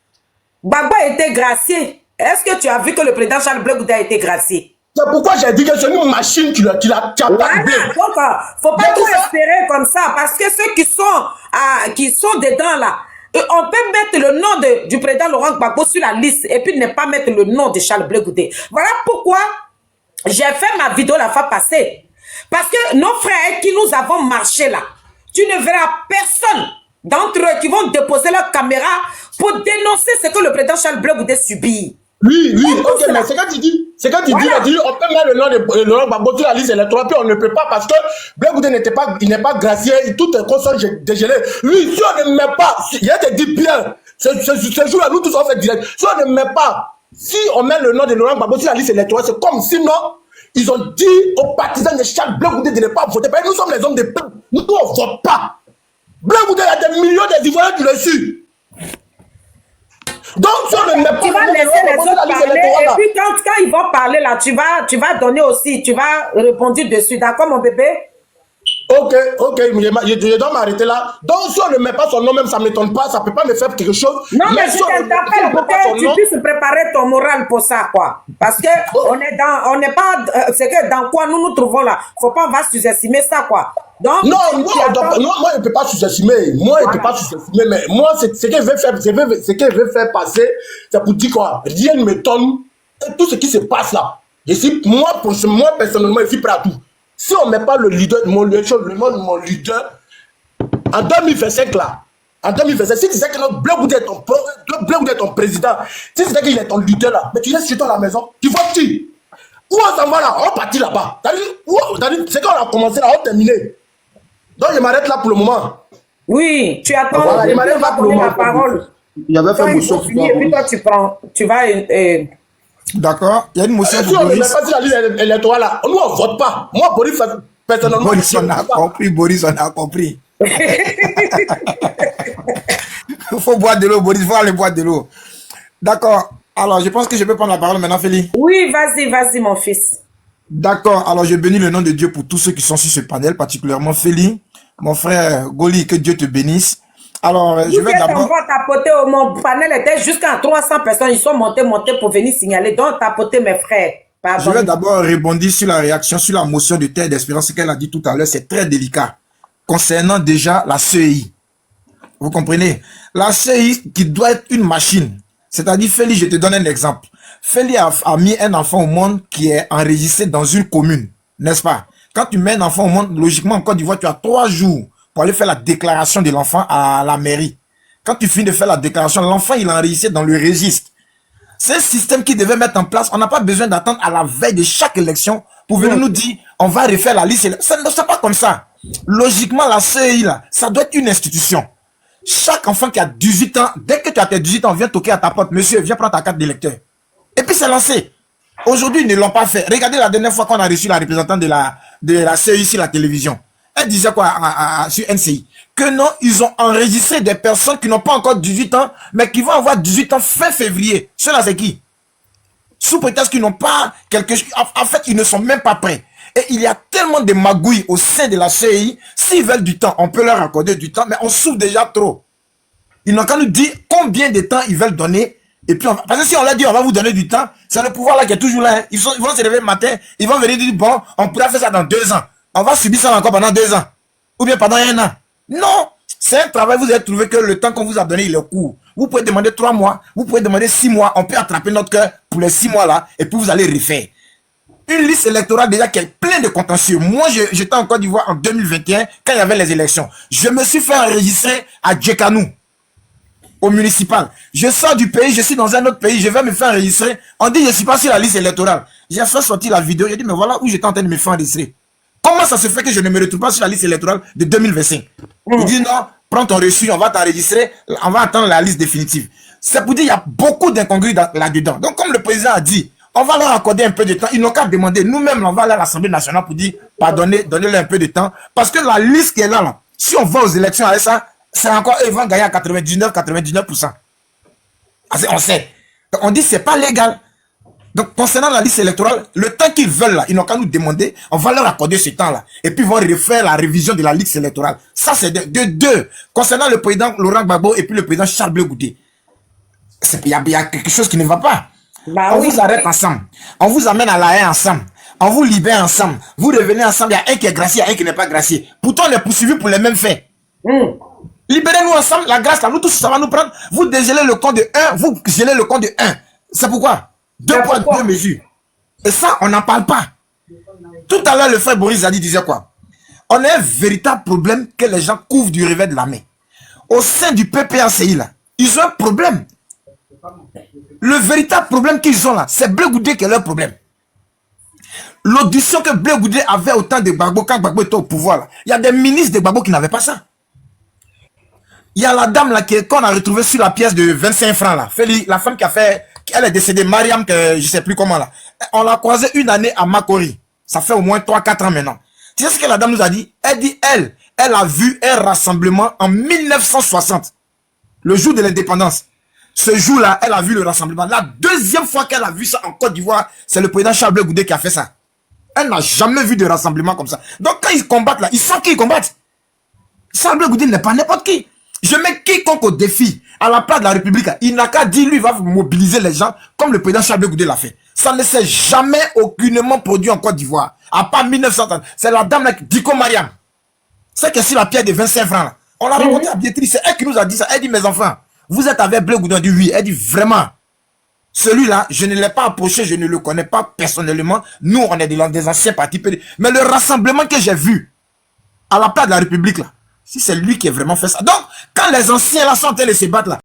Gbagbo a été gracié. Est-ce que tu as vu que le président Charles Blé Goudé a été gracié? C'est pourquoi j'ai dit que c'est une machine qui l'a voilà. Donc, faut pas tout espérer comme ça. Parce que ceux qui sont dedans là, on peut mettre le nom du président Laurent Gbagbo sur la liste et puis ne pas mettre le nom de Charles Blé Goudé. Voilà pourquoi j'ai fait ma vidéo la fois passée. Parce que nos frères qui nous avons marché là, tu ne verras personne d'entre eux qui vont déposer leur caméra pour dénoncer ce que le président Charles Blé Goudé subit. Oui, ok, mais c'est quand tu dis, on peut mettre le nom de Laurent Gbagbo sur la liste électorale, puis on ne peut pas parce que Blé Goudé n'est pas gracié, tout est constant dégelé. Lui, si on ne met pas, il y a te dit bien, ce jour-là, nous tous on fait direct, si on ne met pas, si on met le nom de Laurent Gbagbo sur la liste électorale, c'est comme sinon, ils ont dit aux partisans de Charles Blé Goudé de ne pas voter. Nous sommes les hommes de peuple. Nous, on ne vote pas. Blé Goudé, il y a des millions d'Ivoiriens qui le suivent. Donc, si on ne met pas... Tu vas laisser les autres parler. Et puis, quand ils vont parler, là, tu vas donner aussi, tu vas répondre dessus. D'accord, mon bébé? Ok, je dois m'arrêter là. Donc, si on ne met pas son nom, même ça ne m'étonne pas, ça ne peut pas me faire quelque chose. Non, mais je t'appelle pour que tu puisses préparer ton moral pour ça, quoi. Parce que on n'est pas, c'est que dans quoi nous nous trouvons là. Faut pas, on va sous-estimer ça, quoi. Donc, non, moi, je ne peux pas sous-estimer. Moi, je ne peux pas sous-estimer, mais moi, ce qu'elle veut faire passer, c'est pour dire quoi? Rien ne m'étonne. Tout ce qui se passe là. Moi, personnellement, je suis prêt à tout. Si on ne met pas le leader, mon leader, en 2025 là, en 2025, si tu sais que notre Blé Goudé est ton président, si tu sais qu'il est ton leader là, mais tu restes chez toi à la maison, tu votes qui? Où on s'en va là? On partit là-bas. C'est quand on a commencé là, on a terminé. Donc je m'arrête là pour le moment. Oui, tu attends, voilà, je m'arrête là pour le moment. La parole. Il y avait fait motion. Et puis toi, tu vas... D'accord, il y a une motion pour Boris. Si on ne met pas sur la liste électorale là, nous on ne vote pas. Moi, Boris, personnellement... Boris, on a compris, Boris, on a compris. Il faut boire de l'eau, Boris, il faut aller boire de l'eau. D'accord, alors je pense que je peux prendre la parole maintenant, Félix. Oui, vas-y, mon fils. D'accord, alors je bénis le nom de Dieu pour tous ceux qui sont sur ce panel, particulièrement Félix, mon frère Goli, que Dieu te bénisse. Alors, je vais d'abord... Mon panel était jusqu'à 300 personnes. Ils sont montés pour venir signaler. Donc, tapoter mes frères. Pardon. Je vais d'abord rebondir sur la réaction, sur la motion de terre d'espérance qu'elle a dit tout à l'heure. C'est très délicat. Concernant déjà la CEI. Vous comprenez? La CEI qui doit être une machine. C'est-à-dire, Félix, je te donne un exemple. Feli a mis un enfant au monde qui est enregistré dans une commune, n'est-ce pas? Quand tu mets un enfant au monde, logiquement en Côte d'Ivoire, tu as 3 jours pour aller faire la déclaration de l'enfant à la mairie. Quand tu finis de faire la déclaration, l'enfant il est enregistré dans le registre. C'est un système qui devait mettre en place. On n'a pas besoin d'attendre à la veille de chaque élection pour venir nous dire on va refaire la liste. Ça ne c'est pas comme ça. Logiquement, la CEI, là, ça doit être une institution. Chaque enfant qui a 18 ans, dès que tu as tes 18 ans, viens toquer à ta porte. Monsieur, viens prendre ta carte d'électeur. Et puis c'est lancé. Aujourd'hui, ils ne l'ont pas fait. Regardez la dernière fois qu'on a reçu la représentante de la CEI sur la télévision. Elle disait quoi sur NCI? Que non, ils ont enregistré des personnes qui n'ont pas encore 18 ans, mais qui vont avoir 18 ans fin février. Cela, c'est qui? Sous prétexte qu'ils n'ont pas quelque chose. En fait, ils ne sont même pas prêts. Et il y a tellement de magouilles au sein de la CEI. S'ils veulent du temps, on peut leur accorder du temps, mais on souffre déjà trop. Ils n'ont qu'à nous dire combien de temps ils veulent donner. Et puis, parce que si on leur dit on va vous donner du temps, c'est le pouvoir là qui est toujours là. Hein. Ils vont se lever le matin, ils vont venir dire bon, on pourra faire ça dans 2 ans. On va subir ça encore pendant 2 ans. Ou bien pendant 1 an. Non, c'est un travail, vous avez trouvé que le temps qu'on vous a donné, il est court. Vous pouvez demander 3 mois, vous pouvez demander 6 mois, on peut attraper notre cœur pour les 6 mois là, et puis vous allez refaire. Une liste électorale déjà qui est pleine de contentieux. Moi, j'étais en Côte d'Ivoire en 2021, quand il y avait les élections. Je me suis fait enregistrer à Djekanou, au municipal. Je sors du pays, je suis dans un autre pays, je vais me faire enregistrer. On dit, je ne suis pas sur la liste électorale. J'ai fait sortir la vidéo, j'ai dit, mais voilà où j'étais en train de me faire enregistrer. Comment ça se fait que je ne me retrouve pas sur la liste électorale de 2025? Il dit non, prends ton reçu, on va t'enregistrer, on va attendre la liste définitive. C'est pour dire qu'il y a beaucoup d'incongrues là-dedans. Donc comme le président a dit, on va leur accorder un peu de temps. Ils n'ont qu'à demander. Nous-mêmes, on va aller à l'Assemblée nationale pour dire, pardonnez, donnez-leur un peu de temps. Parce que la liste qui est là, si on va aux élections avec ça, c'est encore, ils vont gagner à 99%. On sait. Donc, on dit, c'est pas légal. Donc, concernant la liste électorale, le temps qu'ils veulent là, ils n'ont qu'à nous demander, on va leur accorder ce temps-là. Et puis, ils vont refaire la révision de la liste électorale. Ça, c'est de deux. Concernant le président Laurent Gbagbo et puis le président Charles Blé Goudé, il y a quelque chose qui ne va pas. Bah, on vous arrête ensemble. On vous amène à la haie ensemble. On vous libère ensemble. Vous revenez ensemble. Il y a un qui est gracié, il y a un qui n'est pas gracié. Pourtant, on est poursuivi pour les mêmes faits. Libérez-nous ensemble. La grâce, là, nous tous, ça va nous prendre. Vous dégelez le compte de 1, vous gelez le compte de 1. C'est pourquoi 2 poids, 2 mesures. Et ça, on n'en parle pas. Tout à l'heure, le frère Boris Zadi disait quoi? On a un véritable problème que les gens couvrent du revers de la main. Au sein du PPACI, là, ils ont un problème. Le véritable problème qu'ils ont là, c'est Blé Goudé qui est leur problème. L'audition que Blé Goudé avait au temps de Gbagbo, quand Gbagbo était au pouvoir, là, il y a des ministres de Gbagbo qui n'avaient pas ça. Il y a la dame là qu'on a retrouvée sur la pièce de 25 francs là. Feli, la femme qui a fait, elle est décédée, Mariam, que je sais plus comment là. On l'a croisée 1 année à Makori. Ça fait au moins 3-4 ans maintenant. Tu sais ce que la dame nous a dit? Elle dit, elle a vu un rassemblement en 1960. Le jour de l'indépendance. Ce jour-là, elle a vu le rassemblement. La deuxième fois qu'elle a vu ça en Côte d'Ivoire, c'est le président Charles Blé Goudé qui a fait ça. Elle n'a jamais vu de rassemblement comme ça. Donc quand ils combattent là, ils savent qu'ils combattent. Charles Blé Goudé n'est pas n'importe qui. Je mets quiconque au défi à la place de la République. Il n'a qu'à dire, lui, il va mobiliser les gens comme le président Charles Blé Goudé l'a fait. Ça ne s'est jamais aucunement produit en Côte d'Ivoire. À part 1930. C'est la dame là, Diko Mariam. C'est que sur la pierre de 25 francs là. On l'a rencontré à Biétri. C'est elle qui nous a dit ça. Elle dit, mes enfants, vous êtes avec Blé Goudé? On dit oui. Elle dit vraiment, celui-là, je ne l'ai pas approché, je ne le connais pas personnellement. Nous, on est des anciens partis. Mais le rassemblement que j'ai vu à la place de la République là, si c'est lui qui a vraiment fait ça. Donc, quand les anciens là sont en train de se battre là,